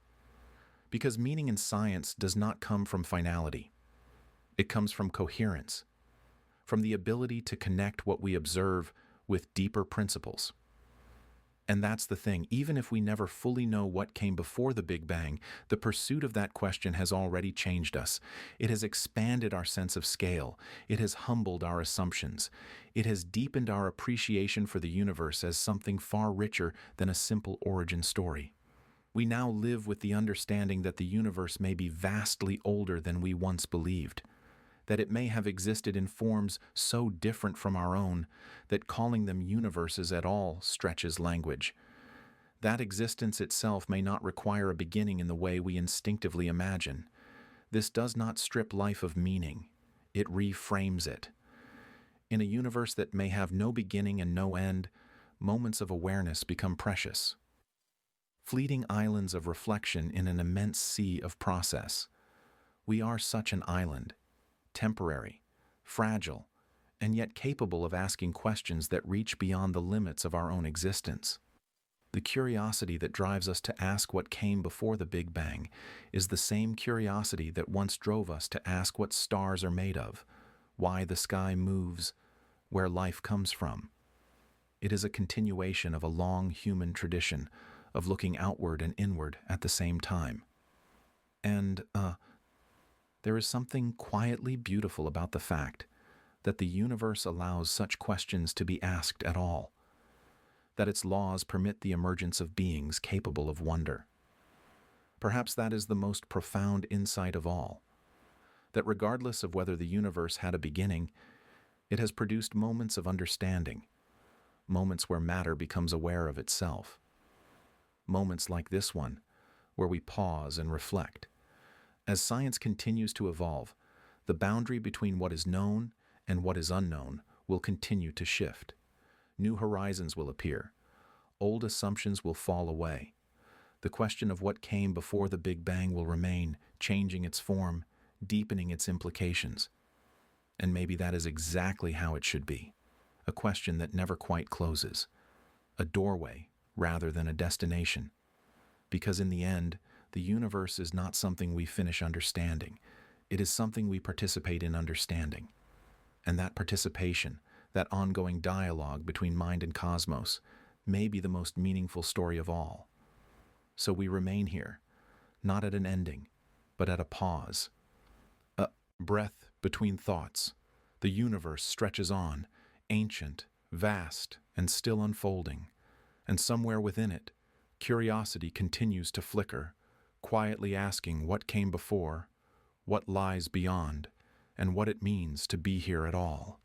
Because meaning in science does not come from finality. It comes from coherence, from the ability to connect what we observe with deeper principles. And that's the thing, even if we never fully know what came before the Big Bang, the pursuit of that question has already changed us. It has expanded our sense of scale. It has humbled our assumptions. It has deepened our appreciation for the universe as something far richer than a simple origin story. We now live with the understanding that the universe may be vastly older than we once believed, that it may have existed in forms so different from our own that calling them universes at all stretches language. That existence itself may not require a beginning in the way we instinctively imagine. This does not strip life of meaning. It reframes it. In a universe that may have no beginning and no end, moments of awareness become precious. Fleeting islands of reflection in an immense sea of process. We are such an island, temporary, fragile, and yet capable of asking questions that reach beyond the limits of our own existence. The curiosity that drives us to ask what came before the Big Bang is the same curiosity that once drove us to ask what stars are made of, why the sky moves, where life comes from. It is a continuation of a long human tradition of looking outward and inward at the same time. And, there is something quietly beautiful about the fact that the universe allows such questions to be asked at all, that its laws permit the emergence of beings capable of wonder. Perhaps that is the most profound insight of all, that regardless of whether the universe had a beginning, it has produced moments of understanding, moments where matter becomes aware of itself, moments like this one, where we pause and reflect. As science continues to evolve, the boundary between what is known and what is unknown will continue to shift. New horizons will appear. Old assumptions will fall away. The question of what came before the Big Bang will remain, changing its form, deepening its implications. And maybe that is exactly how it should be. A question that never quite closes. A doorway rather than a destination. Because in the end, the universe is not something we finish understanding. It is something we participate in understanding. And that participation, that ongoing dialogue between mind and cosmos, may be the most meaningful story of all. So we remain here, not at an ending, but at a pause. A breath between thoughts. The universe stretches on, ancient, vast, and still unfolding. And somewhere within it, curiosity continues to flicker, quietly asking what came before, what lies beyond, and what it means to be here at all.